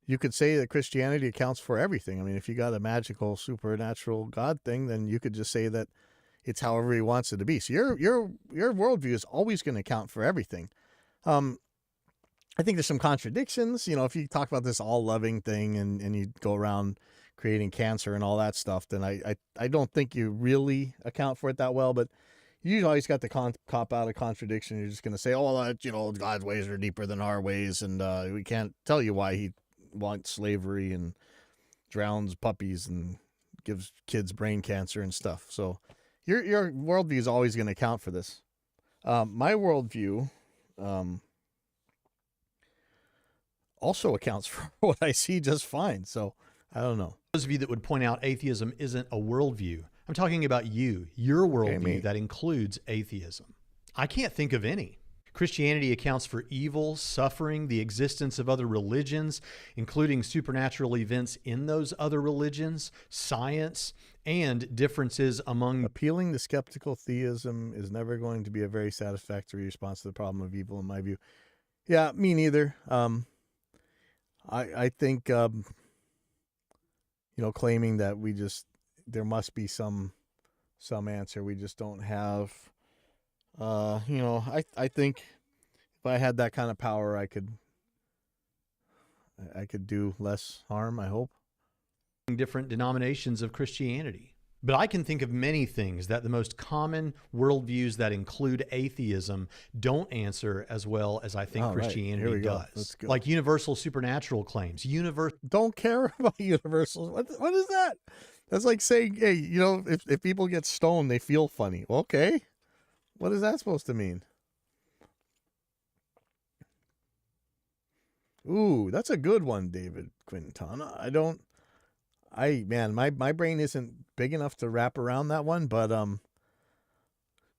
You could say that Christianity accounts for everything. I mean, if you got a magical, supernatural God thing, then you could just say that it's however he wants it to be. So your worldview is always going to account for everything. I think there's some contradictions. You know, if you talk about this all-loving thing and you go around creating cancer and all that stuff, then I don't think you really account for it that well. But you always got the cop out of contradiction. You're just going to say, oh, God's ways are deeper than our ways, and we can't tell you why he wants slavery and drowns puppies and gives kids brain cancer and stuff. So your worldview is always going to account for this. My worldview also accounts for what I see just fine. So I don't know. Those of you that would point out atheism isn't a worldview, I'm talking about your worldview that includes atheism. I can't think of any. Christianity accounts for evil, suffering, the existence of other religions, including supernatural events in those other religions, science, and differences among... Appealing to skeptical theism is never going to be a very satisfactory response to the problem of evil, in my view. Yeah, me neither. I think, claiming that there must be some answer we just don't have. I think if I had that kind of power, I could do less harm, I hope. Different denominations of Christianity. But I can think of many things that the most common worldviews that include atheism don't answer as well as I think Christianity does. Like universal supernatural claims. Don't care about universal. What is that? That's like saying, hey, if people get stoned, they feel funny. Okay. What is that supposed to mean? Ooh, that's a good one, David Quintana. My brain isn't big enough to wrap around that one, but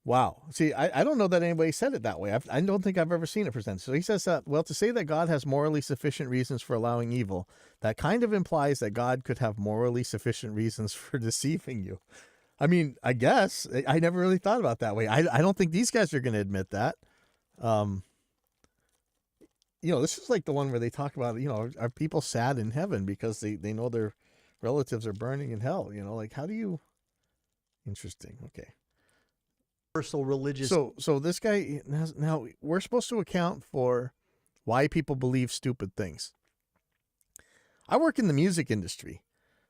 wow. See, I don't know that anybody said it that way. I don't think I've ever seen it presented. So he says that, well, to say that God has morally sufficient reasons for allowing evil, that kind of implies that God could have morally sufficient reasons for deceiving you. I mean, I guess I never really thought about it that way. I don't think these guys are going to admit that. This is like the one where they talk about, are people sad in heaven because they know their relatives are burning in hell? Like, how do you? Interesting. Okay. Universal religious. So this guy now we're supposed to account for why people believe stupid things. I work in the music industry.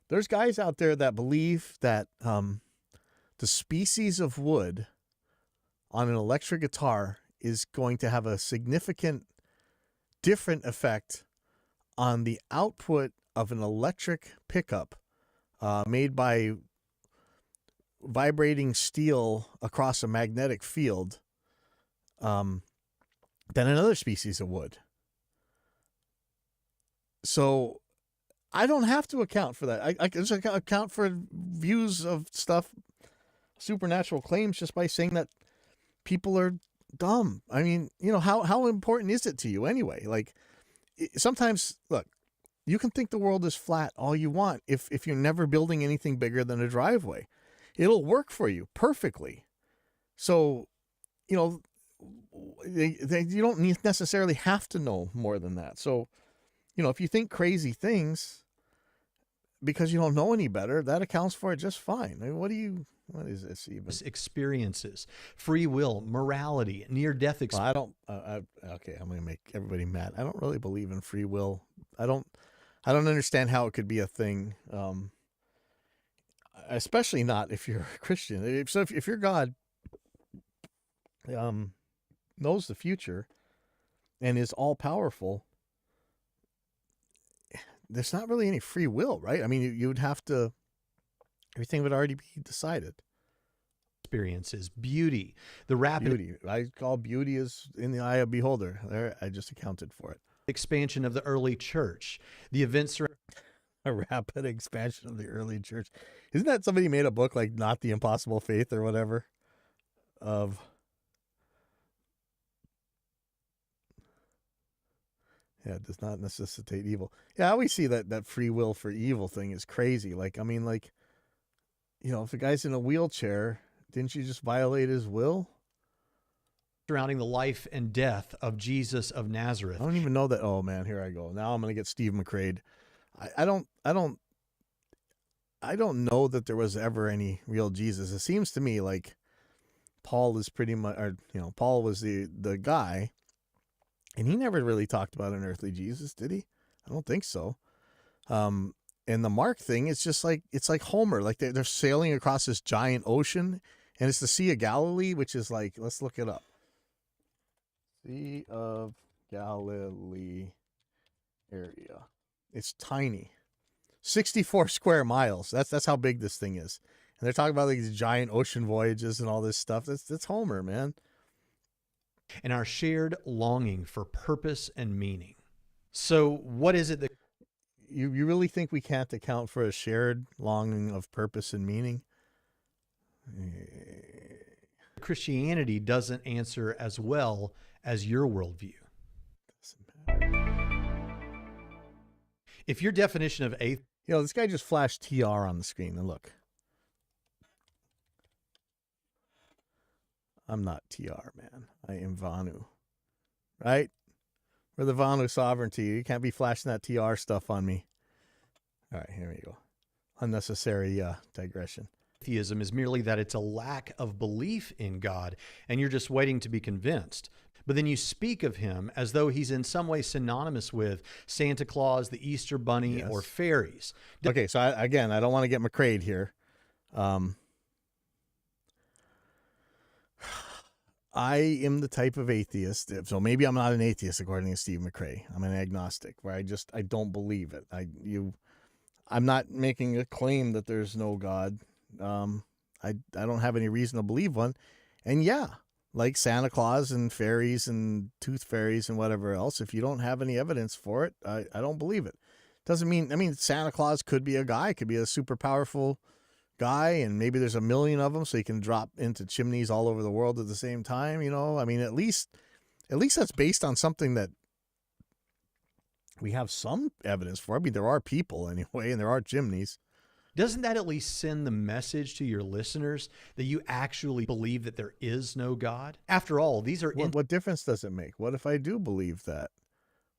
There's guys out there that believe that the species of wood on an electric guitar is going to have a significant different effect on the output of an electric pickup made by vibrating steel across a magnetic field than another species of wood. So I don't have to account for that. I can just account for views of stuff, supernatural claims, just by saying that people are dumb. I mean, you know, how important is it to you anyway? Like, sometimes, look, you can think the world is flat all you want if you're never building anything bigger than a driveway. It'll work for you perfectly. So, you know, you don't necessarily have to know more than that. So, you know, if you think crazy things because you don't know any better, that accounts for it just fine. I mean, what is this even? Experiences, free will, morality, near-death experience. Well, okay, I'm going to make everybody mad. I don't really believe in free will. I don't understand how it could be a thing, especially not if you're a Christian. So if your God knows the future and is all-powerful, there's not really any free will, right? I mean, you would have to, everything would already be decided. Experiences, beauty, the rapid beauty. I call beauty is in the eye of beholder. There, I just accounted for it. Expansion of the early church, the events. A rapid expansion of the early church. Isn't that somebody made a book like Not the Impossible Faith or whatever? Yeah, it does not necessitate evil. Yeah, I always see that free will for evil thing is crazy. Like, I mean, like, you know, if the guy's in a wheelchair, didn't you just violate his will? Surrounding the life and death of Jesus of Nazareth. I don't even know that. Oh man, here I go. Now I'm going to get Steve McCrade. I don't know that there was ever any real Jesus. It seems to me like Paul is pretty much, or, you know, Paul was the guy, and he never really talked about an earthly Jesus, did he? I don't think so. And the Mark thing, it's just like, it's like Homer, like they're sailing across this giant ocean, and it's the Sea of Galilee, which is like, let's look it up. Sea of Galilee area. It's tiny. 64 square miles. That's how big this thing is. And they're talking about like these giant ocean voyages and all this stuff. That's Homer, man. And our shared longing for purpose and meaning. So what is it that you really think we can't account for a shared longing of purpose and meaning? Christianity doesn't answer as well as your worldview? If your definition of atheism, you know, this guy just flashed TR on the screen, and look, I'm not TR, man. I am Vanu, right? We're the Vanu sovereignty. You can't be flashing that TR stuff on me. All right, here we go. Unnecessary digression. Atheism is merely that it's a lack of belief in God, and you're just waiting to be convinced. But then you speak of him as though he's in some way synonymous with Santa Claus, the Easter Bunny, yes, or fairies. Okay, so I don't want to get McCrade here. I am the type of atheist, so maybe I'm not an atheist according to Steve McCrae. I'm an agnostic, where I don't believe it. I'm not making a claim that there's no God. I don't have any reason to believe one. And yeah, like Santa Claus and fairies and tooth fairies and whatever else, if you don't have any evidence for it, I don't believe it. Doesn't mean, I mean, Santa Claus could be a guy, could be a super powerful guy, and maybe there's a million of them, so he can drop into chimneys all over the world at the same time, you know? I mean, at least that's based on something that we have some evidence for. I mean, there are people anyway, and there are chimneys. Doesn't that at least send the message to your listeners that you actually believe that there is no God? After all, these are... What difference does it make? What if I do believe that?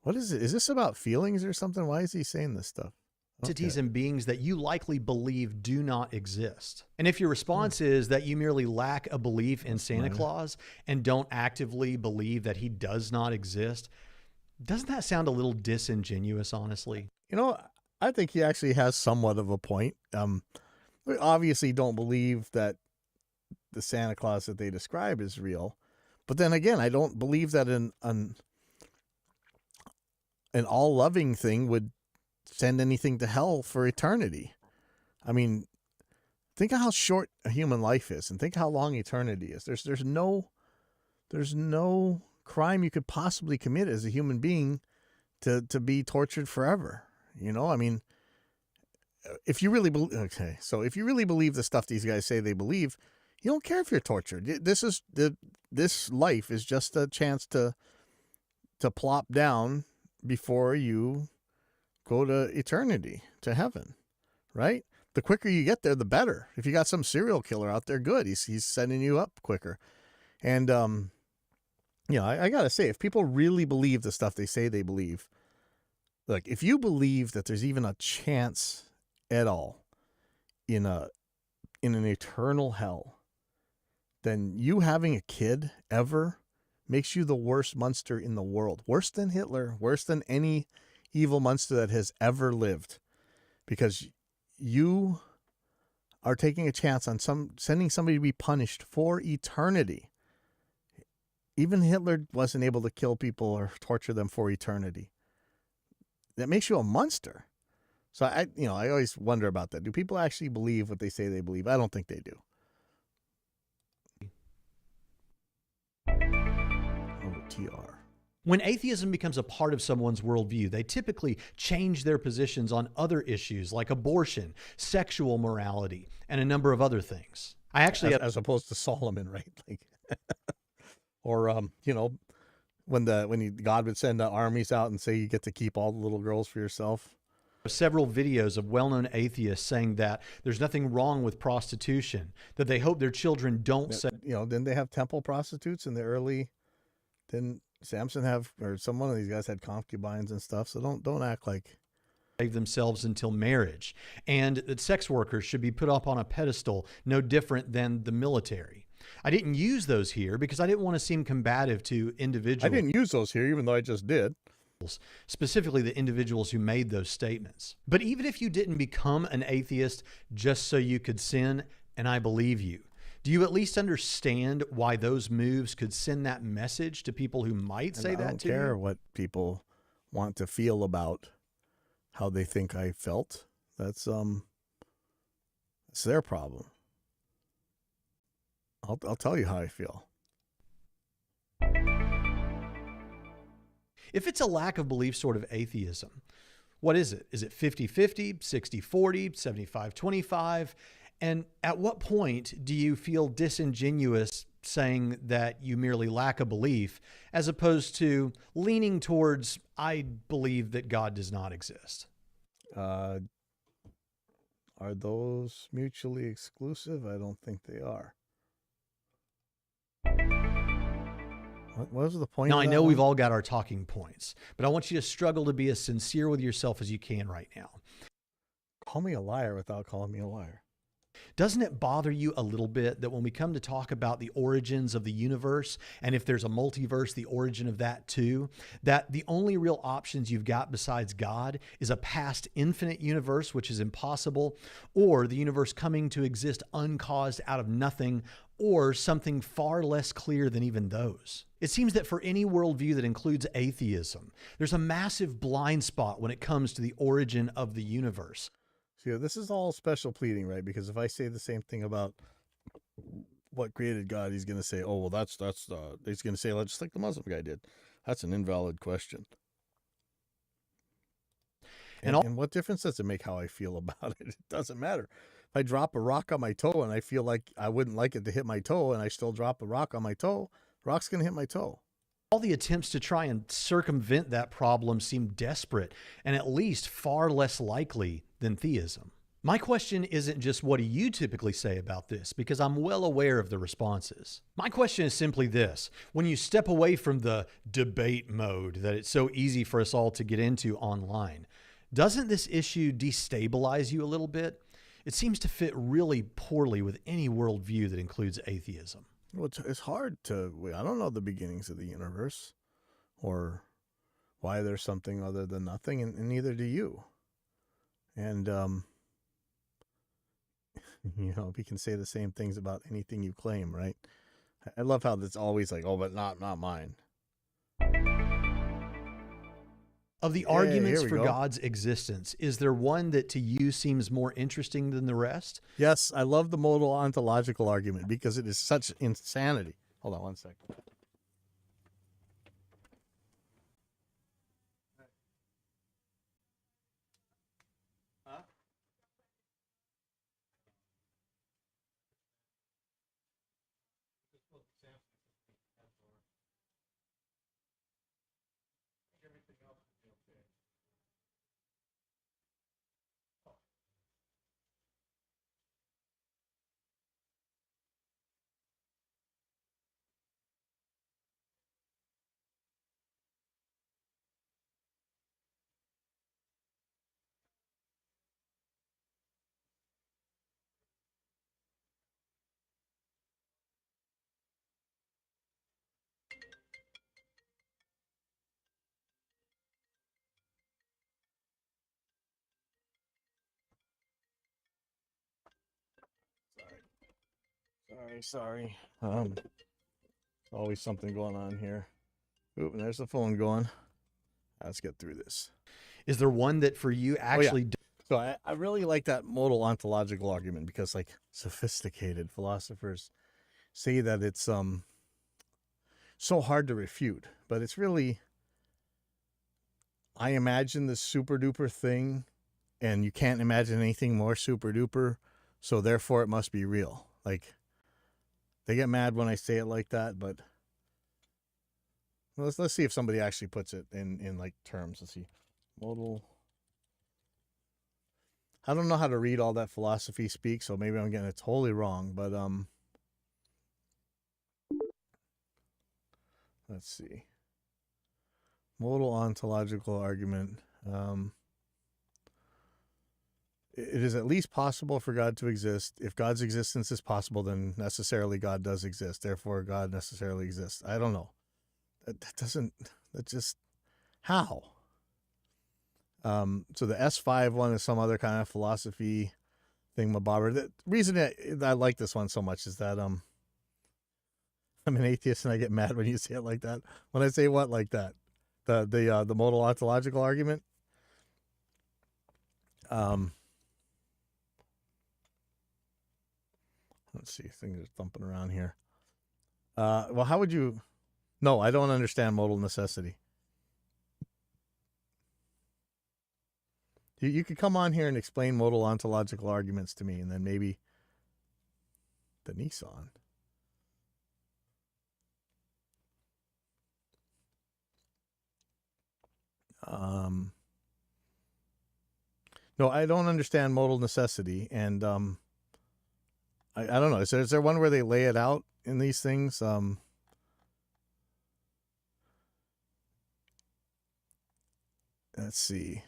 What is it? Is this about feelings or something? Why is he saying this stuff? Entities and beings that you likely believe do not exist. And if your response is that you merely lack a belief in Santa Claus and don't actively believe that he does not exist, doesn't that sound a little disingenuous, honestly? You know, I think he actually has somewhat of a point. We obviously don't believe that the Santa Claus that they describe is real. But then again, I don't believe that an all-loving thing would send anything to hell for eternity. I mean, think of how short a human life is, and think how long eternity is. There's no crime you could possibly commit as a human being to be tortured forever. You know, I mean, if you really believe, okay, so if you really believe the stuff these guys say they believe, you don't care if you're tortured. This life is just a chance to plop down before you go to eternity, to heaven, right? The quicker you get there, the better. If you got some serial killer out there, good. He's sending you up quicker. And, you know, I got to say, if people really believe the stuff they say they believe, like, if you believe that there's even a chance at all in an eternal hell, then you having a kid ever makes you the worst monster in the world. Worse than Hitler, worse than any evil monster that has ever lived. Because you are taking a chance on sending somebody to be punished for eternity. Even Hitler wasn't able to kill people or torture them for eternity. That makes you a monster. So I always wonder about that. Do people actually believe what they say they believe? I don't think they do. Oh, TR. When atheism becomes a part of someone's worldview, they typically change their positions on other issues like abortion, sexual morality, and a number of other things. I actually, as opposed to Solomon, right? Like, or you know, when God would send the armies out and say you get to keep all the little girls for yourself. Several videos of well-known atheists saying that there's nothing wrong with prostitution, that they hope their children don't say. You know, didn't they have temple prostitutes in the early? Didn't Samson have, or some one of these guys had concubines and stuff? So don't act like Save themselves until marriage, and that sex workers should be put up on a pedestal, no different than the military. I didn't use those here because I didn't want to seem combative to individuals. I didn't use those here, even though I just did. Specifically the individuals who made those statements. But even if you didn't become an atheist just so you could sin, and I believe you, do you at least understand why those moves could send that message to people who might say that to you? I don't care what people want to feel about how they think I felt. That's it's their problem. I'll tell you how I feel. If it's a lack of belief sort of atheism, what is it? Is it 50-50, 60-40, 75-25? And at what point do you feel disingenuous saying that you merely lack a belief as opposed to leaning towards, I believe that God does not exist? Are those mutually exclusive? I don't think they are. What was the point? Now, of I that know one? we've all got our talking points, but I want you to struggle to be as sincere with yourself as you can right now. Call me a liar without calling me a liar. Doesn't it bother you a little bit that when we come to talk about the origins of the universe, and if there's a multiverse, the origin of that too, that the only real options you've got besides God is a past infinite universe, which is impossible, or the universe coming to exist uncaused out of nothing, or something far less clear than even those? It seems that for any worldview that includes atheism, there's a massive blind spot when it comes to the origin of the universe. See, this is all special pleading, right? Because if I say the same thing about what created God, he's going to say, "Oh, well, that's he's going to say, just like the Muslim guy did. That's an invalid question." And what difference does it make how I feel about it? It doesn't matter. If I drop a rock on my toe and I feel like I wouldn't like it to hit my toe, and I still drop a rock on my toe, rock's going to hit my toe. All the attempts to try and circumvent that problem seem desperate and at least far less likely than theism. My question isn't just what do you typically say about this, because I'm well aware of the responses. My question is simply this: when you step away from the debate mode that it's so easy for us all to get into online, doesn't this issue destabilize you a little bit? It seems to fit really poorly with any worldview that includes atheism. Well, it's hard to, I don't know the beginnings of the universe or why there's something other than nothing, and neither do you. And You know, he can say the same things about anything you claim, right? I love how that's always like, oh, but not mine. Of the Hey, arguments here we for go. God's existence, is there one that to you seems more interesting than the rest? Yes, I love the modal ontological argument because it is such insanity. Hold on one second. Sorry. Always something going on here. Oop, and there's the phone going. Let's get through this. Is there one that for you actually So I really like that modal ontological argument because like sophisticated philosophers say that it's so hard to refute, but it's really, I imagine this super duper thing and you can't imagine anything more super duper, so therefore it must be real. Like, they get mad when I say it like that, but let's see if somebody actually puts it in like terms. Let's see. Modal. I don't know how to read all that philosophy speak, so maybe I'm getting it totally wrong, but let's see. Modal ontological argument. It is at least possible for God to exist. If God's existence is possible, then necessarily God does exist. Therefore, God necessarily exists. I don't know. That just, how? So the S5 one is some other kind of philosophy thingamabobber. The reason that I like this one so much is that I'm an atheist and I get mad when you say it like that. When I say what like that, the modal ontological argument. Let's see, things are thumping around here. Well, how would you? No, I don't understand modal necessity. You could come on here and explain modal ontological arguments to me, and then maybe the Nissan. No, I don't understand modal necessity, and I don't know. Is there one where they lay it out in these things? Let's see.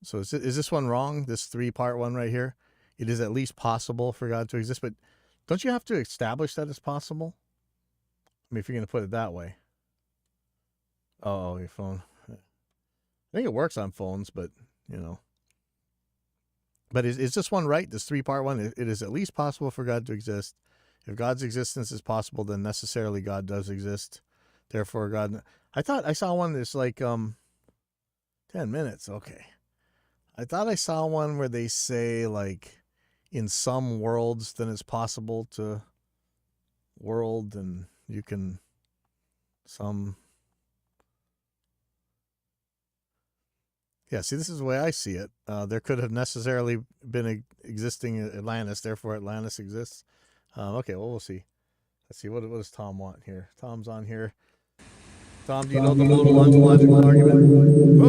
So is this one wrong? This 3-part one right here? It is at least possible for God to exist, but don't you have to establish that it's possible? I mean, if you're going to put it that way. Oh, your phone. I think it works on phones, but, you know. But is this one right? This 3-part one? It is at least possible for God to exist. If God's existence is possible, then necessarily God does exist. Therefore, God... I thought I saw one that's like 10 minutes. Okay. I thought I saw one where they say, like, in some worlds, then it's possible to world, and you can some... Yeah, see, this is the way I see it. There could have necessarily been existing Atlantis, therefore Atlantis exists. Okay, well, we'll see. Let's see, what does Tom want here? Tom's on here. Tom, do you know the modal ontological argument?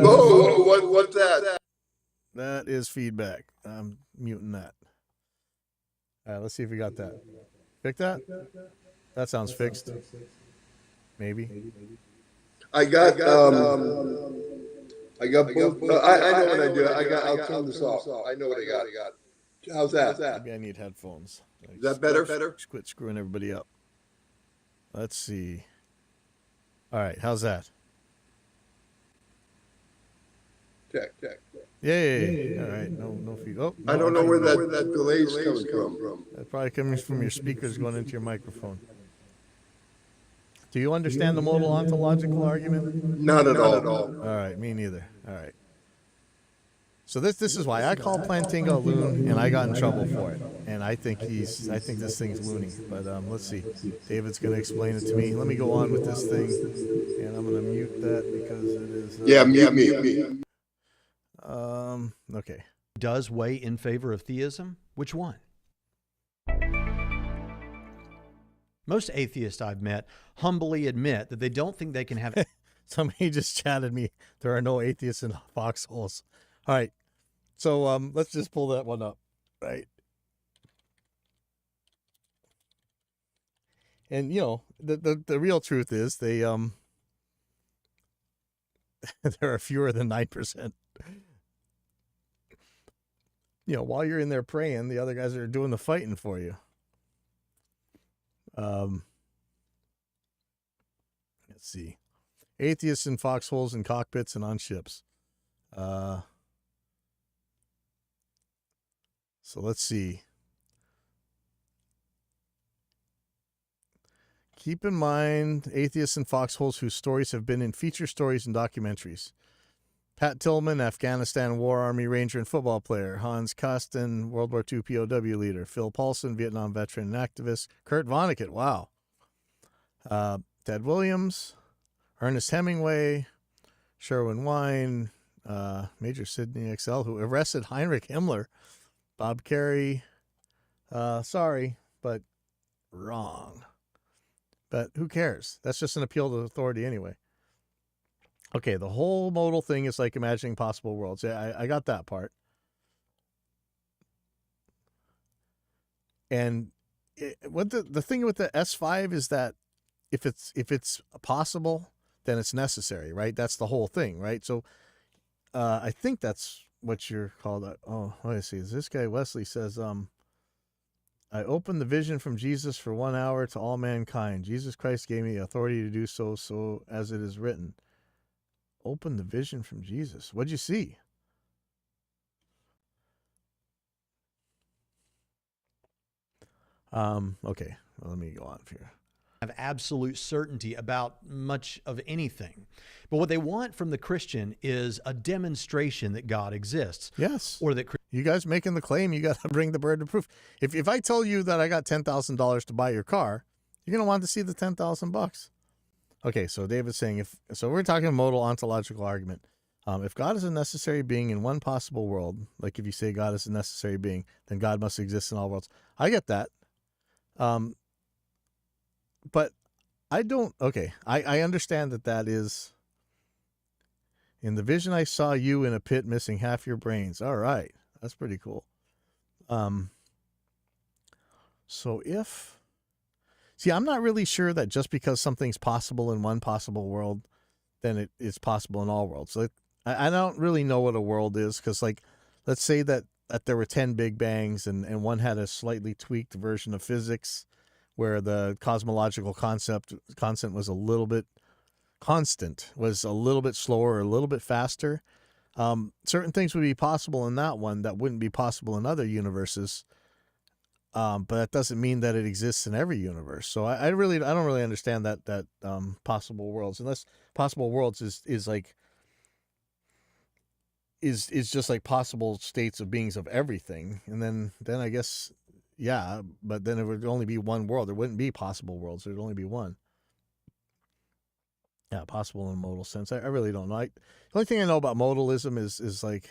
Oh, what's that? That is feedback. I'm muting that. All right, let's see if we got that. Pick that? That sounds fixed. Maybe. I got both. I know what I do. I'll turn this off. I know what I got. How's that? Maybe I need headphones. Is that better? Quit screwing everybody up. Let's see. All right, how's that? Check. Yeah. All right. No feed. Oh, no, I don't know actually, where that delay's coming from. that probably comes from your speakers going into your microphone. Do you understand the modal ontological argument? Not at all. All right, me neither. All right. So this is why I called Plantinga a loon, and I got in trouble for it. And I think this thing's loony. But let's see. David's going to explain it to me. Let me go on with this thing, and I'm going to mute that because it is. Yeah, mute me. Okay. Does weigh in favor of theism? Which one? Most atheists I've met humbly admit that they don't think they can have. Somebody just chatted me. There are no atheists in foxholes. All right. So let's just pull that one up, right? And you know, the real truth is they there are fewer than 9%. You know, while you're in there praying, the other guys are doing the fighting for you. Let's see. Atheists in foxholes and cockpits and on ships. So let's see. Keep in mind atheists in foxholes whose stories have been in feature stories and documentaries. Pat Tillman, Afghanistan War Army Ranger and football player. Hans Kosten, World War II POW leader. Phil Paulson, Vietnam veteran and activist. Kurt Vonnegut, wow. Ted Williams, Ernest Hemingway, Sherwin Wine, Major Sidney XL, who arrested Heinrich Himmler. Bob Carey, sorry, but wrong. But who cares? That's just an appeal to authority anyway. Okay, the whole modal thing is like imagining possible worlds. Yeah, I got that part. And what the thing with the S5 is that if it's possible, then it's necessary, right? That's the whole thing, right? So I think that's what you're called. Oh, let me see. This guy Wesley says, I opened the vision from Jesus for 1 hour to all mankind. Jesus Christ gave me authority to do so, so as it is written. Open the vision from Jesus. What'd you see? Okay. Well, let me go on here. Have absolute certainty about much of anything. But what they want from the Christian is a demonstration that God exists. Yes. Or that you guys making the claim, you got to bring the burden of proof. If I tell you that I got $10,000 to buy your car, you're going to want to see the $10,000. Okay, so David's saying so we're talking modal ontological argument. If God is a necessary being in one possible world, like if you say God is a necessary being, then God must exist in all worlds. I get that. But I don't, okay, I understand that is, in the vision I saw you in a pit missing half your brains. All right, that's pretty cool. So I'm not really sure that just because something's possible in one possible world, then it's possible in all worlds. Like, I don't really know what a world is, because like, let's say that there were 10 Big Bangs and one had a slightly tweaked version of physics where the cosmological constant was a little bit slower or a little bit faster. Certain things would be possible in that one that wouldn't be possible in other universes. But that doesn't mean that it exists in every universe. So I don't really understand that possible worlds, unless possible worlds is just like possible states of beings of everything. And then I guess, yeah, but then it would only be one world. There wouldn't be possible worlds. There'd only be one. Yeah, possible in a modal sense. I really don't know. The only thing I know about modalism is like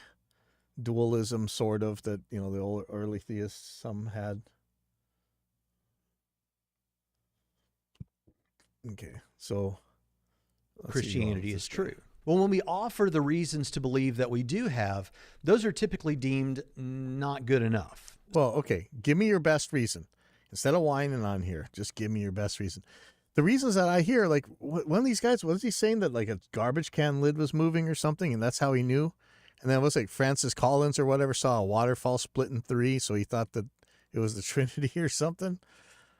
dualism, sort of, that, you know, the old early theists, some had. Okay, so Christianity is true. Well, when we offer the reasons to believe that we do have, those are typically deemed not good enough. Well, okay, give me your best reason. Instead of whining on here, just give me your best reason. The reasons that I hear, like, one of these guys, was he saying that like a garbage can lid was moving or something, and that's how he knew? And then it was like Francis Collins or whatever saw a waterfall split in 3, so he thought that it was the Trinity or something.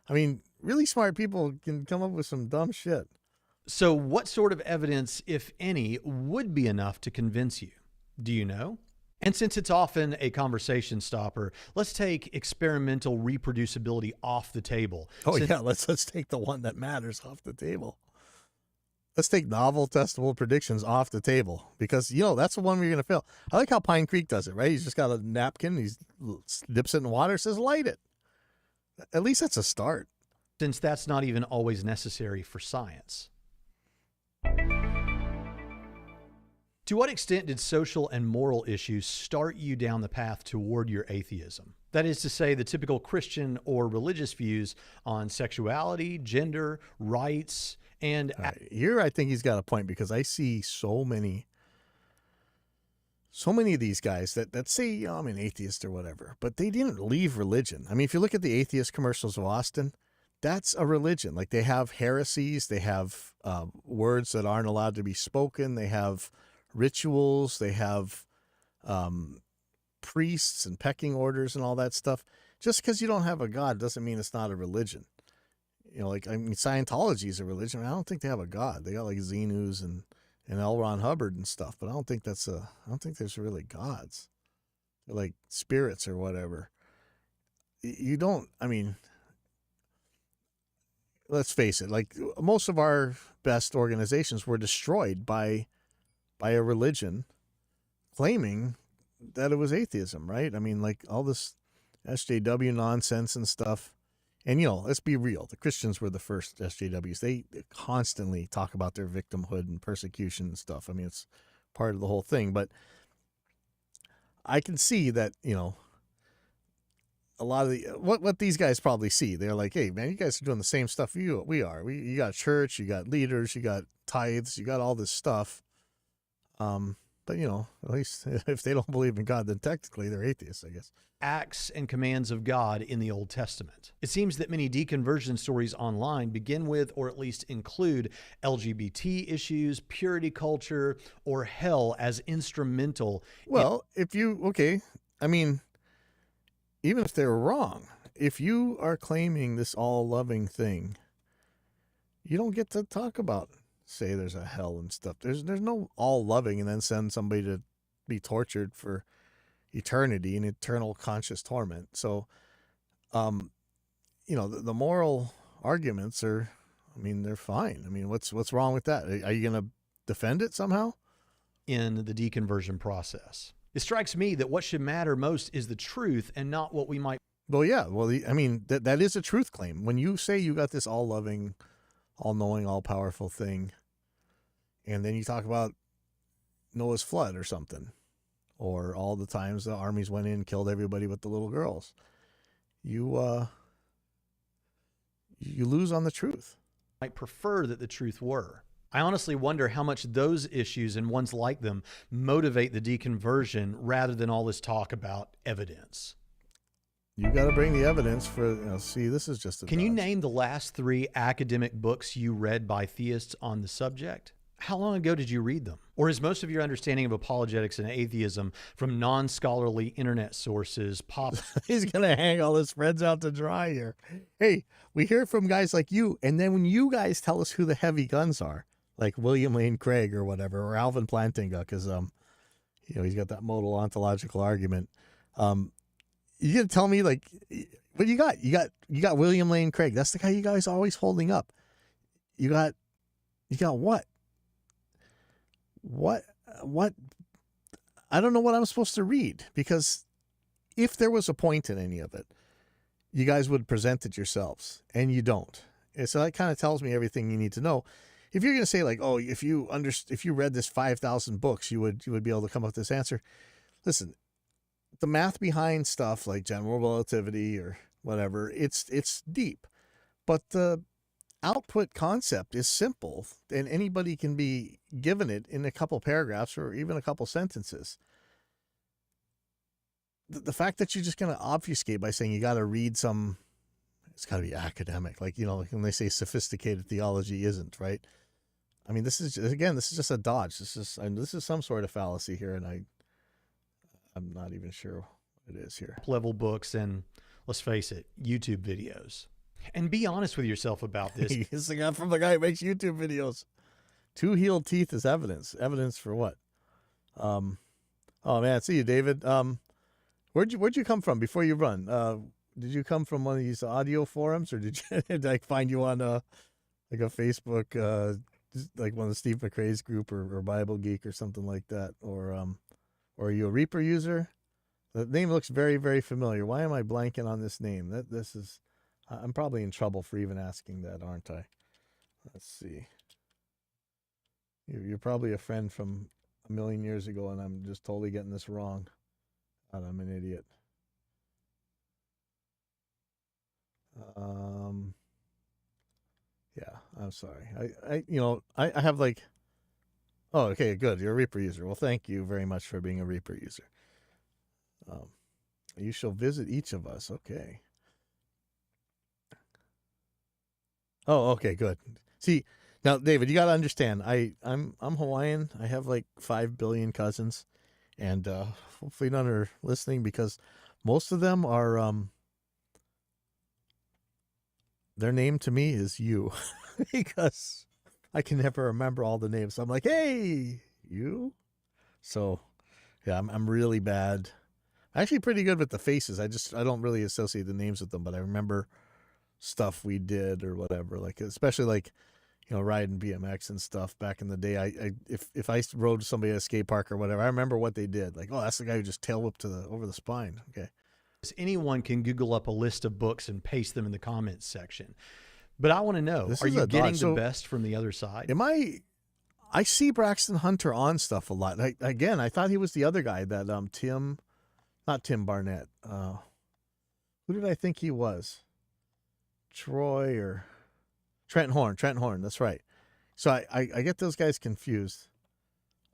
I mean, really smart people can come up with some dumb shit. So what sort of evidence, if any, would be enough to convince you? Do you know? And since it's often a conversation stopper, let's take experimental reproducibility off the table. Oh, yeah, let's take the one that matters off the table. Let's take novel testable predictions off the table, because, you know, that's the one where you're going to fail. I like how Pine Creek does it, right? He's just got a napkin. He dips it in water, says, light it. At least that's a start. Since that's not even always necessary for science. To what extent did social and moral issues start you down the path toward your atheism? That is to say, the typical Christian or religious views on sexuality, gender, rights, and... Here I think he's got a point, because I see so many of these guys that say, you know, I'm an atheist or whatever, but they didn't leave religion. I mean, if you look at the atheist commercials of Austin, that's a religion. Like, they have heresies, they have words that aren't allowed to be spoken, they have rituals, they have priests and pecking orders and all that stuff. Just because you don't have a God doesn't mean it's not a religion. You know, like, I mean, Scientology is a religion. I don't think they have a God. They got like Xenus and L. Ron Hubbard and stuff, but I don't think there's really gods. They're like spirits or whatever. You don't, I mean, let's face it, like, most of our best organizations were destroyed by a religion claiming that it was atheism, right? I mean, like, all this SJW nonsense and stuff. And, you know, let's be real. The Christians were the first SJWs. They constantly talk about their victimhood and persecution and stuff. I mean, it's part of the whole thing. But I can see that, you know, a lot of the what these guys probably see. They're like, hey, man, you guys are doing the same stuff we are. You got church, you got leaders, you got tithes, you got all this stuff. But, you know, at least if they don't believe in God, then technically they're atheists, I guess. Acts and commands of God in the Old Testament. It seems that many deconversion stories online begin with, or at least include, LGBT issues, purity culture, or hell as instrumental. Well, I mean, even if they're wrong, if you are claiming this all-loving thing, you don't get to talk about, say there's a hell and stuff. There's no all-loving and then send somebody to be tortured for eternity and eternal conscious torment. So, you know, the moral arguments are, I mean, they're fine. I mean, what's wrong with that? Are you going to defend it somehow? In the deconversion process. It strikes me that what should matter most is the truth and not what we might. Well, yeah. Well, I mean, that is a truth claim. When you say you got this all-loving, all-knowing, all-powerful thing, and then you talk about Noah's flood or something, or all the times the armies went in and killed everybody but the little girls, you lose on the truth. Might prefer that the truth were. I honestly wonder how much those issues and ones like them motivate the deconversion rather than all this talk about evidence. You got to bring the evidence for, you know, see, this is just a Can you name the last 3 academic books you read by theists on the subject? How long ago did you read them? Or is most of your understanding of apologetics and atheism from non-scholarly internet sources pop? He's going to hang all his friends out to dry here. Hey, we hear from guys like you, and then when you guys tell us who the heavy guns are, like William Lane Craig or whatever, or Alvin Plantinga, because you know, he's got that modal ontological argument. You gonna tell me, like, what you got? You got William Lane Craig. That's the guy you guys are always holding up. You got what? What? I don't know what I'm supposed to read, because if there was a point in any of it, you guys would present it yourselves, and you don't. And so that kind of tells me everything you need to know. If you're going to say, like, oh, if you read this 5,000 books, you would be able to come up with this answer. Listen, the math behind stuff like general relativity or whatever, it's deep, but the output concept is simple, and anybody can be given it in a couple paragraphs or even a couple sentences. The fact that you're just going to obfuscate by saying you got to read some, it's got to be academic, like, you know, when they say sophisticated theology isn't, right? I mean, this is just a dodge. This is some sort of fallacy here, and I'm not even sure what it is here. Level books and, let's face it, YouTube videos. And be honest with yourself about this. This the guy from the guy who makes YouTube videos. 2 healed teeth is evidence. Evidence for what? Oh man, see you, David. Where'd you come from before you run? Did you come from one of these audio forums, or did you did I find you on like a Facebook, just like one of Steve McRae's group or Bible Geek or something like that, or are you a Reaper user? The name looks very, very familiar. Why am I blanking on this name? This is, I'm probably in trouble for even asking that, aren't I? Let's see. You're probably a friend from a million years ago, and I'm just totally getting this wrong. God, I'm an idiot. Yeah, I'm sorry. I have like, oh, okay, good. You're a Reaper user. Well, thank you very much for being a Reaper user. You shall visit each of us. Okay. Oh, okay, good. See, now, David, you got to understand. I'm Hawaiian. I have like 5 billion cousins, and hopefully none are listening because most of them are. Their name to me is you, because I can never remember all the names. So I'm like, hey, you. So, yeah, I'm really bad. Actually, pretty good with the faces. I don't really associate the names with them, but I remember stuff we did or whatever. Like especially like, riding BMX and stuff back in the day. If I rode somebody at a skate park or whatever, I remember what they did. Like, oh, that's the guy who just tail whipped over the spine. Okay. Anyone can Google up a list of books and paste them in the comments section. But I want to know, This are is you a getting dodge. the So, best from the other side? I see Braxton Hunter on stuff a lot. I thought he was the other guy that not Tim Barnett. Who did I think he was? Troy or Trent Horn. Trent Horn, that's right. So I get those guys confused.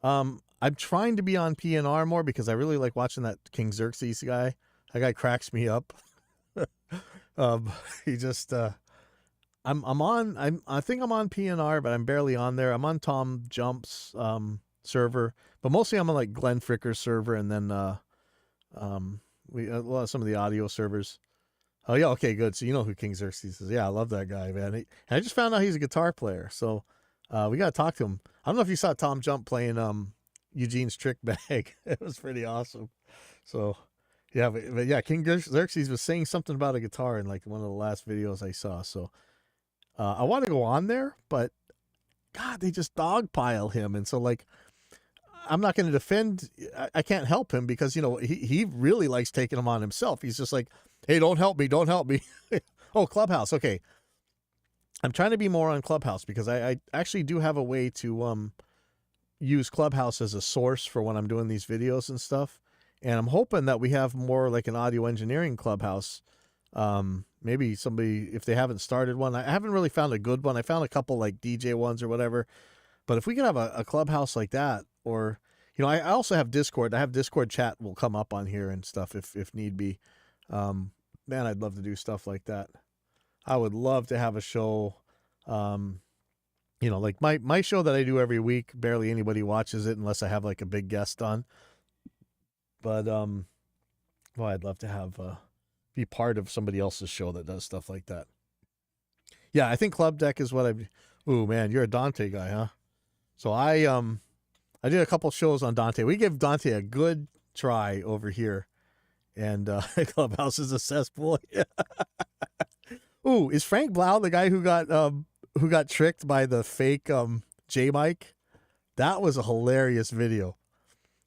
I'm trying to be on PNR more because I really like watching that King Xerxes guy. That guy cracks me up. He just I think I'm on PNR, but I'm barely on there. I'm on Tom Jump's server, but mostly I'm on like Glenn Fricker's server, and then some of the audio servers. Oh yeah, okay, good. So you know who King Xerxes is? Yeah, I love that guy, man. I just found out he's a guitar player, so we got to talk to him. I don't know if you saw Tom Jump playing Eugene's Trick Bag. It was pretty awesome. So yeah, but yeah, King Xerxes was saying something about a guitar in like one of the last videos I saw. So I want to go on there, but God, they just dogpile him, and so like I'm not going to defend. I can't help him because he really likes taking them on himself. He's just like, hey, don't help me. Oh, Clubhouse. Okay. I'm trying to be more on Clubhouse because I actually do have a way to use Clubhouse as a source for when I'm doing these videos and stuff. And I'm hoping that we have more like an audio engineering Clubhouse. Maybe somebody, if they haven't started one, I haven't really found a good one. I found a couple like DJ ones or whatever. But if we could have a Clubhouse like that, or, I also have Discord. I have Discord chat will come up on here and stuff if need be. Man, I'd love to do stuff like that. I would love to have a show, like my show that I do every week, barely anybody watches it unless I have like a big guest on. But, well, I'd love to have, be part of somebody else's show that does stuff like that. Yeah, I think Club Deck is what ooh, man, you're a Dante guy, huh? So I did a couple shows on Dante. We give Dante a good try over here. And Clubhouse is a cesspool. Ooh, is Frank Blau the guy who got tricked by the fake J mic? That was a hilarious video.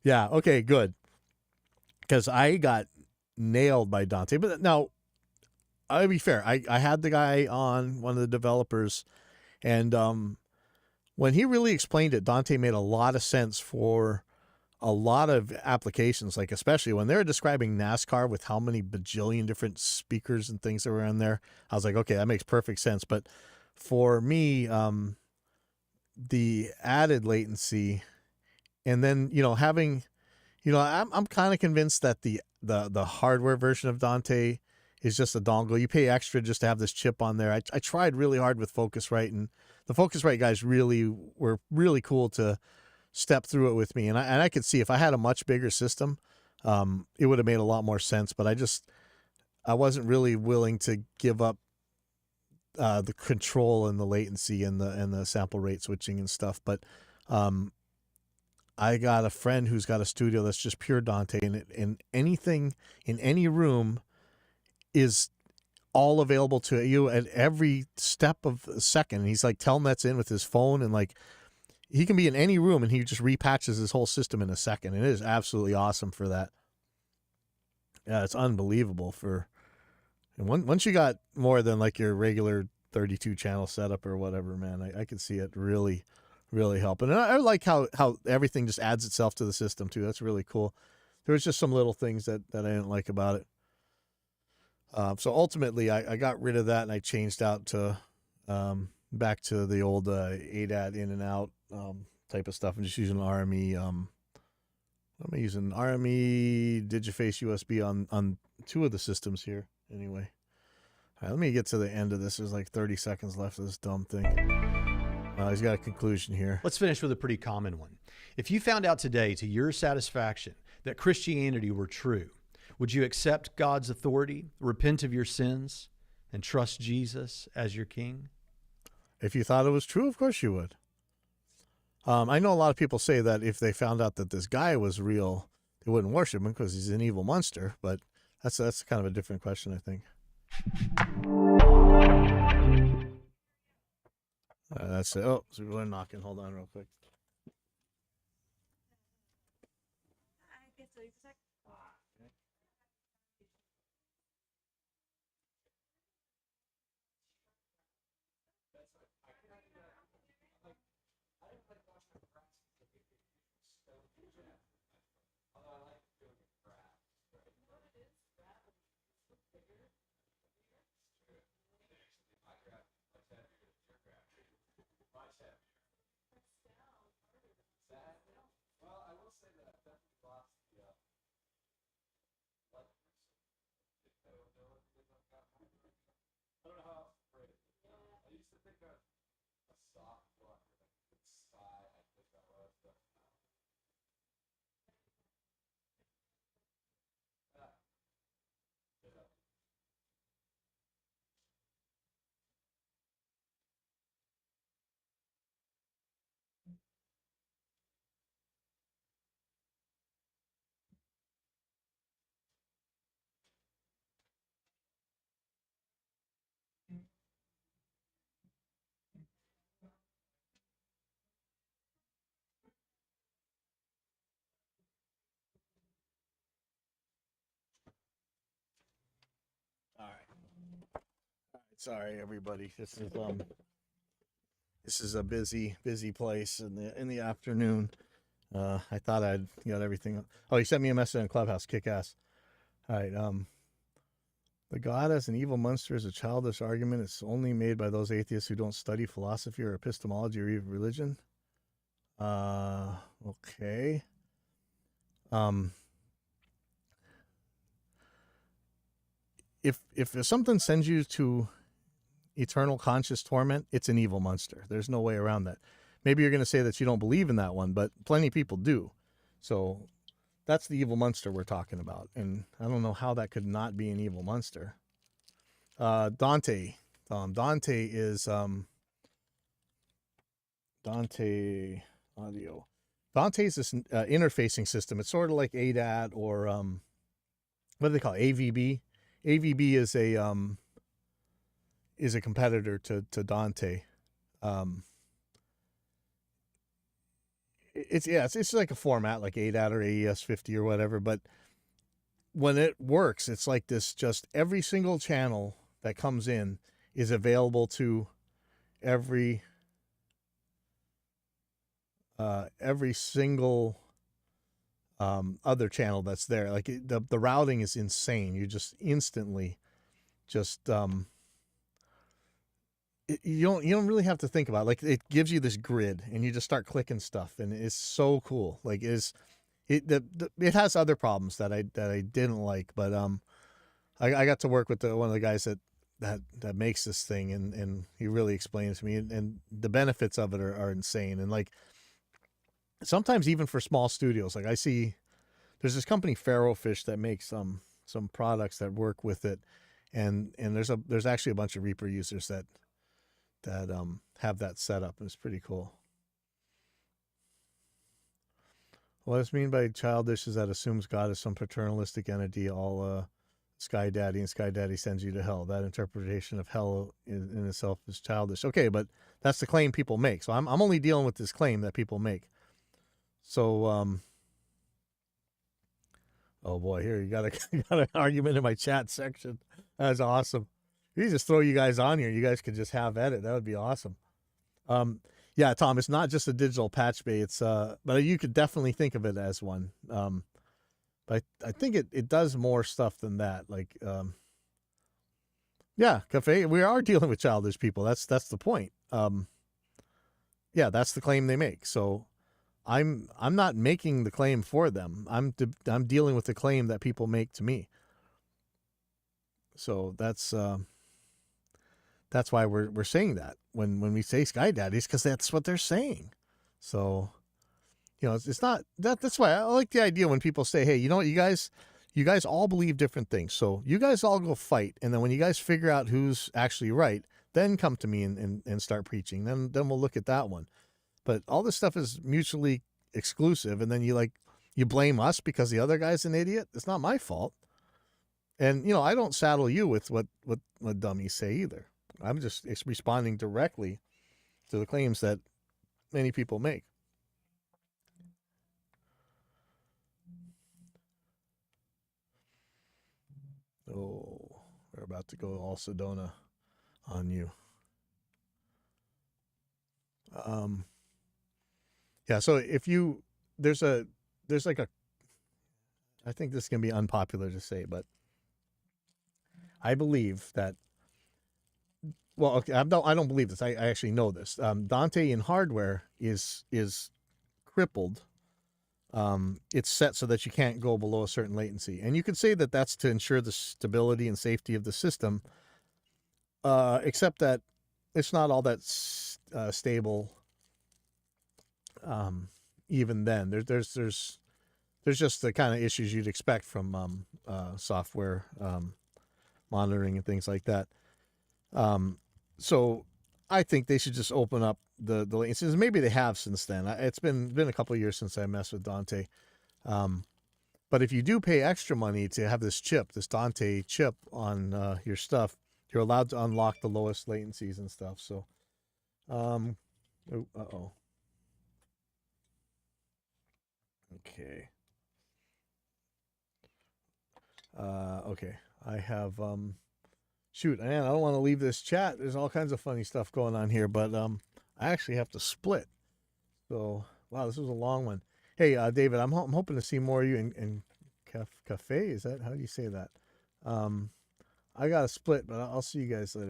Yeah, okay, good. Because I got nailed by Dante. But now, I'll be fair. I had the guy on, one of the developers, and when he really explained it, Dante made a lot of sense for a lot of applications, like especially when they were describing NASCAR with how many bajillion different speakers and things that were in there. I was like, okay, that makes perfect sense. But for me, the added latency, and then having, I'm kind of convinced that the hardware version of Dante is just a dongle. You pay extra just to have this chip on there. I tried really hard with Focusrite, and the Focusrite guys were really cool to step through it with me. And I could see if I had a much bigger system, it would have made a lot more sense. But I wasn't really willing to give up the control and the latency and the sample rate switching and stuff. But I got a friend who's got a studio that's just pure Dante, and anything in any room is all available to you at every step of a second. And he's like telnets in with his phone, and like he can be in any room and he just repatches his whole system in a second. And it is absolutely awesome for that. Yeah, it's unbelievable and once you got more than like your regular 32 channel setup or whatever, man, I could see it really, really helping. And I like how everything just adds itself to the system too. That's really cool. There was just some little things that I didn't like about it. So ultimately I got rid of that and I changed out to, back to the old, ADAT in and out, type of stuff. I'm just using RME, I'm using RME Digiface USB on 2 of the systems here. Anyway, all right, let me get to the end of this. There's like 30 seconds left of this dumb thing. He's got a conclusion here. Let's finish with a pretty common one. If you found out today, to your satisfaction, that Christianity were true, would you accept God's authority, repent of your sins, and trust Jesus as your king? If you thought it was true, of course you would. I know a lot of people say that if they found out that this guy was real, they wouldn't worship him because he's an evil monster. But that's kind of a different question, I think. That's it. Oh, so we're knocking. Hold on real quick. All right. Sorry, everybody. This is a busy place in the afternoon. I thought I'd got everything. Oh, he sent me a message on Clubhouse. Kick ass. All right. The God as an evil monster is a childish argument. It's only made by those atheists who don't study philosophy or epistemology or even religion. Okay. If something sends you to eternal conscious torment, it's an evil monster. There's no way around that. Maybe you're going to say that you don't believe in that one, but plenty of people do. So that's the evil monster we're talking about. And I don't know how that could not be an evil monster. Dante. Dante is Dante audio. Dante's this interfacing system. It's sort of like ADAT or what do they call it? AVB. AVB is a competitor to Dante. It's like a format like ADAT or AES 50 or whatever, but when it works, it's like this, just every single channel that comes in is available to every single other channel that's there. Like the routing is insane. You just instantly you don't really have to think about it. Like it gives you this grid and you just start clicking stuff and it's so cool. Like it has other problems that I didn't like, but I got to work with one of the guys that makes this thing and he really explains to me and the benefits of it are insane. And like sometimes even for small studios, like I see there's this company Pharaohfish that makes some products that work with it, and there's actually a bunch of Reaper users that have that set up, and it's pretty cool. What does it mean by childish is that assumes God is some paternalistic entity, all Sky Daddy, and Sky Daddy sends you to hell. That interpretation of hell in itself is childish. Okay, but that's the claim people make. So I'm only dealing with this claim that people make. So, oh boy, here you got an argument in my chat section. That's awesome. You just throw you guys on here. You guys could just have at it. That would be awesome. Yeah, Tom, it's not just a digital patch bay. It's but you could definitely think of it as one. But I think it does more stuff than that. Like, yeah, Cafe, we are dealing with childish people. That's the point. Yeah, that's the claim they make. So I'm not making the claim for them. I'm dealing with the claim that people make to me. So that's why we're saying that when we say Sky Daddies, because that's what they're saying. So, it's not that's why I like the idea when people say, hey, you know what, you guys all believe different things. So you guys all go fight. And then when you guys figure out who's actually right, then come to me and start preaching. Then we'll look at that one. But all this stuff is mutually exclusive. And then you blame us because the other guy's an idiot. It's not my fault. And, I don't saddle you with what dummies say either. I'm just responding directly to the claims that many people make. Oh, we're about to go all Sedona on you. Yeah, so if there's like I think this can be unpopular to say, but I believe that, well, okay, I don't believe this. I actually know this. Dante in hardware is crippled. It's set so that you can't go below a certain latency. And you could say that that's to ensure the stability and safety of the system, except that it's not all that stable. Even then, there's just the kind of issues you'd expect from software monitoring and things like that. So I think they should just open up the latencies. Maybe they have since then. It's been a couple of years since I messed with Dante. But if you do pay extra money to have this Dante chip on your stuff, you're allowed to unlock the lowest latencies and stuff. So, okay. Okay. I have, shoot, man, I don't want to leave this chat. There's all kinds of funny stuff going on here, but, I actually have to split. So, wow, this was a long one. Hey, David, I'm hoping to see more of you in Cafe. Is that, how do you say that? I got to split, but I'll see you guys later.